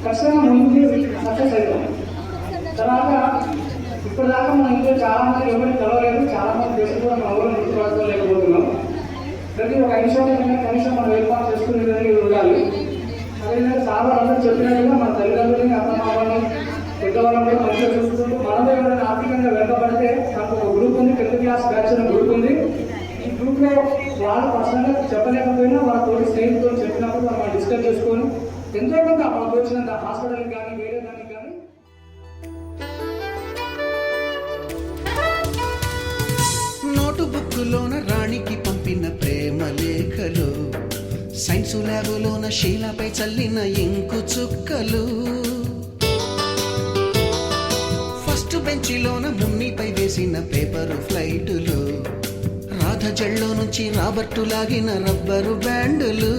ఖచ్చితంగా ముందుకు సక్సెస్ అవుతాం. తర్వాత ఇప్పటిదాకా మనం ఇంట్లో చాలా మంది ఎవరికి తెలవలేదు, చాలా మంది దేశం కూడా మన ఊళ్ళో గుర్తుపరచుకోలేకపోతున్నాం. ప్రతి ఒక నిమిషంలో కనీసం మనం ఏర్పాటు చేసుకునే విధంగా ఉండాలి. అదేవిధంగా సార్ అందరూ చెప్పినట్టుగా మన తల్లిదండ్రులని, అమ్మమామని, పెద్దవాళ్ళని కూడా మంచిగా చూసుకుంటూ, మనలో ఎవరైనా ఆర్థికంగా వెంటబడితే నాకు ఒక గ్రూప్ ఉంది, 10th క్లాస్ బ్యాచ్ అనే గ్రూప్ ఉంది. ఈ గ్రూప్లో వాళ్ళు పర్సనల్గా చెప్పలేకపోయినా వాళ్ళ తోటి స్నేహితులతో చెప్పినప్పుడు మనం డిస్కస్ చేసుకొని ఎంతో కొంత మనకు వచ్చినంత హాస్పిటల్కి కానీ వేరే దానికి కానీ నోటు బుక్కులోన రాణికి పంపిన ప్రేమ లేఖలు, సైన్సు ల్యాబులోన శీలపై చల్లిన ఇంకు చుక్కలు, ఫస్ట్ బెంచిలోన మున్నిపై వేసిన పేపరు ఫ్లైటులు, రాధ జల్లో నుంచి రాబర్టు లాగిన రబ్బరు బ్యాండులు,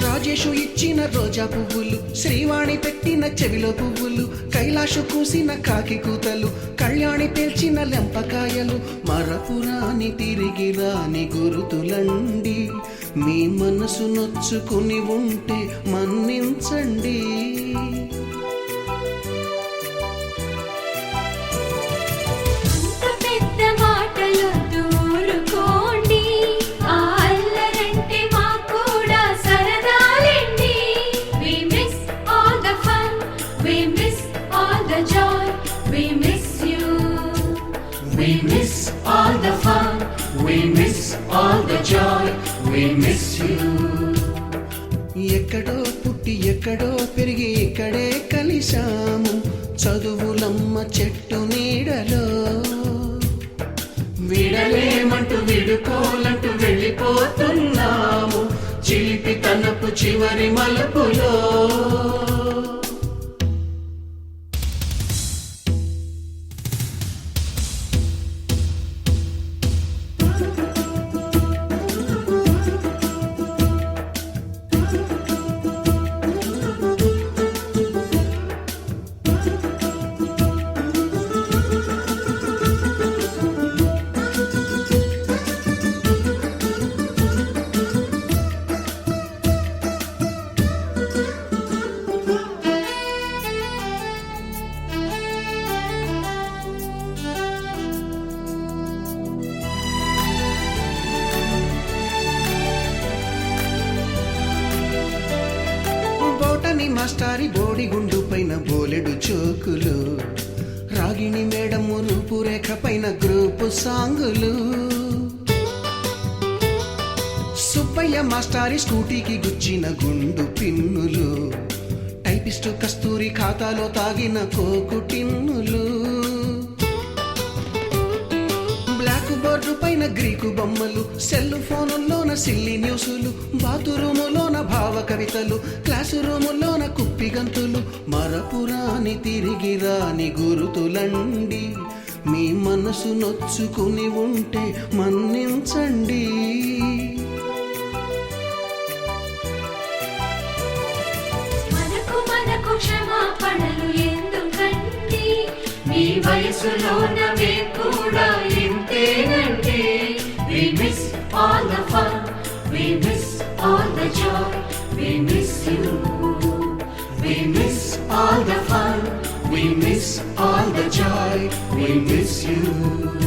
రాజేషు ఇచ్చిన రోజా పువ్వులు, శ్రీవాణి పెట్టిన చెవిలో పువ్వులు, కైలాషు కూసిన కాకి కూతలు, కళ్యాణి పేల్చిన లెంపకాయలు, మరపురాని తిరిగి రాని గురుతులండి, మీ మనసు నొచ్చుకుని ఉంటే మన్నించండి. We miss all the joy, we miss you. ఎక్కడో పుట్టి ఎక్కడో పెరిగి ఇక్కడే కలిశాము చదువులమ్మ చెట్టు నీడలో విడలేమంటూ విడుకోలంటూ వెళ్ళిపోతున్నాము చిలిపి తనపు చివరి మలుపులో. మాస్టారి బోడిగుండు పైన బోలెడు చోకులు రాగిణి మేడము రూపురేఖ పైన గ్రూపు సాంగులు సుబ్బయ్య మాస్టారి స్కూటీకి గుచ్చిన గుండు పిన్నులు టైపిస్టు కస్తూరి ఖాతాలో తాగిన కోకు టిన్నులు బ్లాక్ బోర్డు పైన గ్రీకు బొమ్మలు సెల్ ఫోనుల్లోన సిల్లి న్యూసులు బాతురూములోన భావ కవితలు క్లాసు రూములోన కుప్పిగంతులు మరపురాని తిరిగి రాని గురుతులండి మీ మనసు నొచ్చుకుని ఉంటే మన్నించండి. మనకు క్షమాపణలు ఎందుకండి మీ వయసులోన మేము కూడా ఇంతేనండి. We miss all the fun, we miss all the joy, we miss you. We miss all the fun, we miss all the joy, we miss you.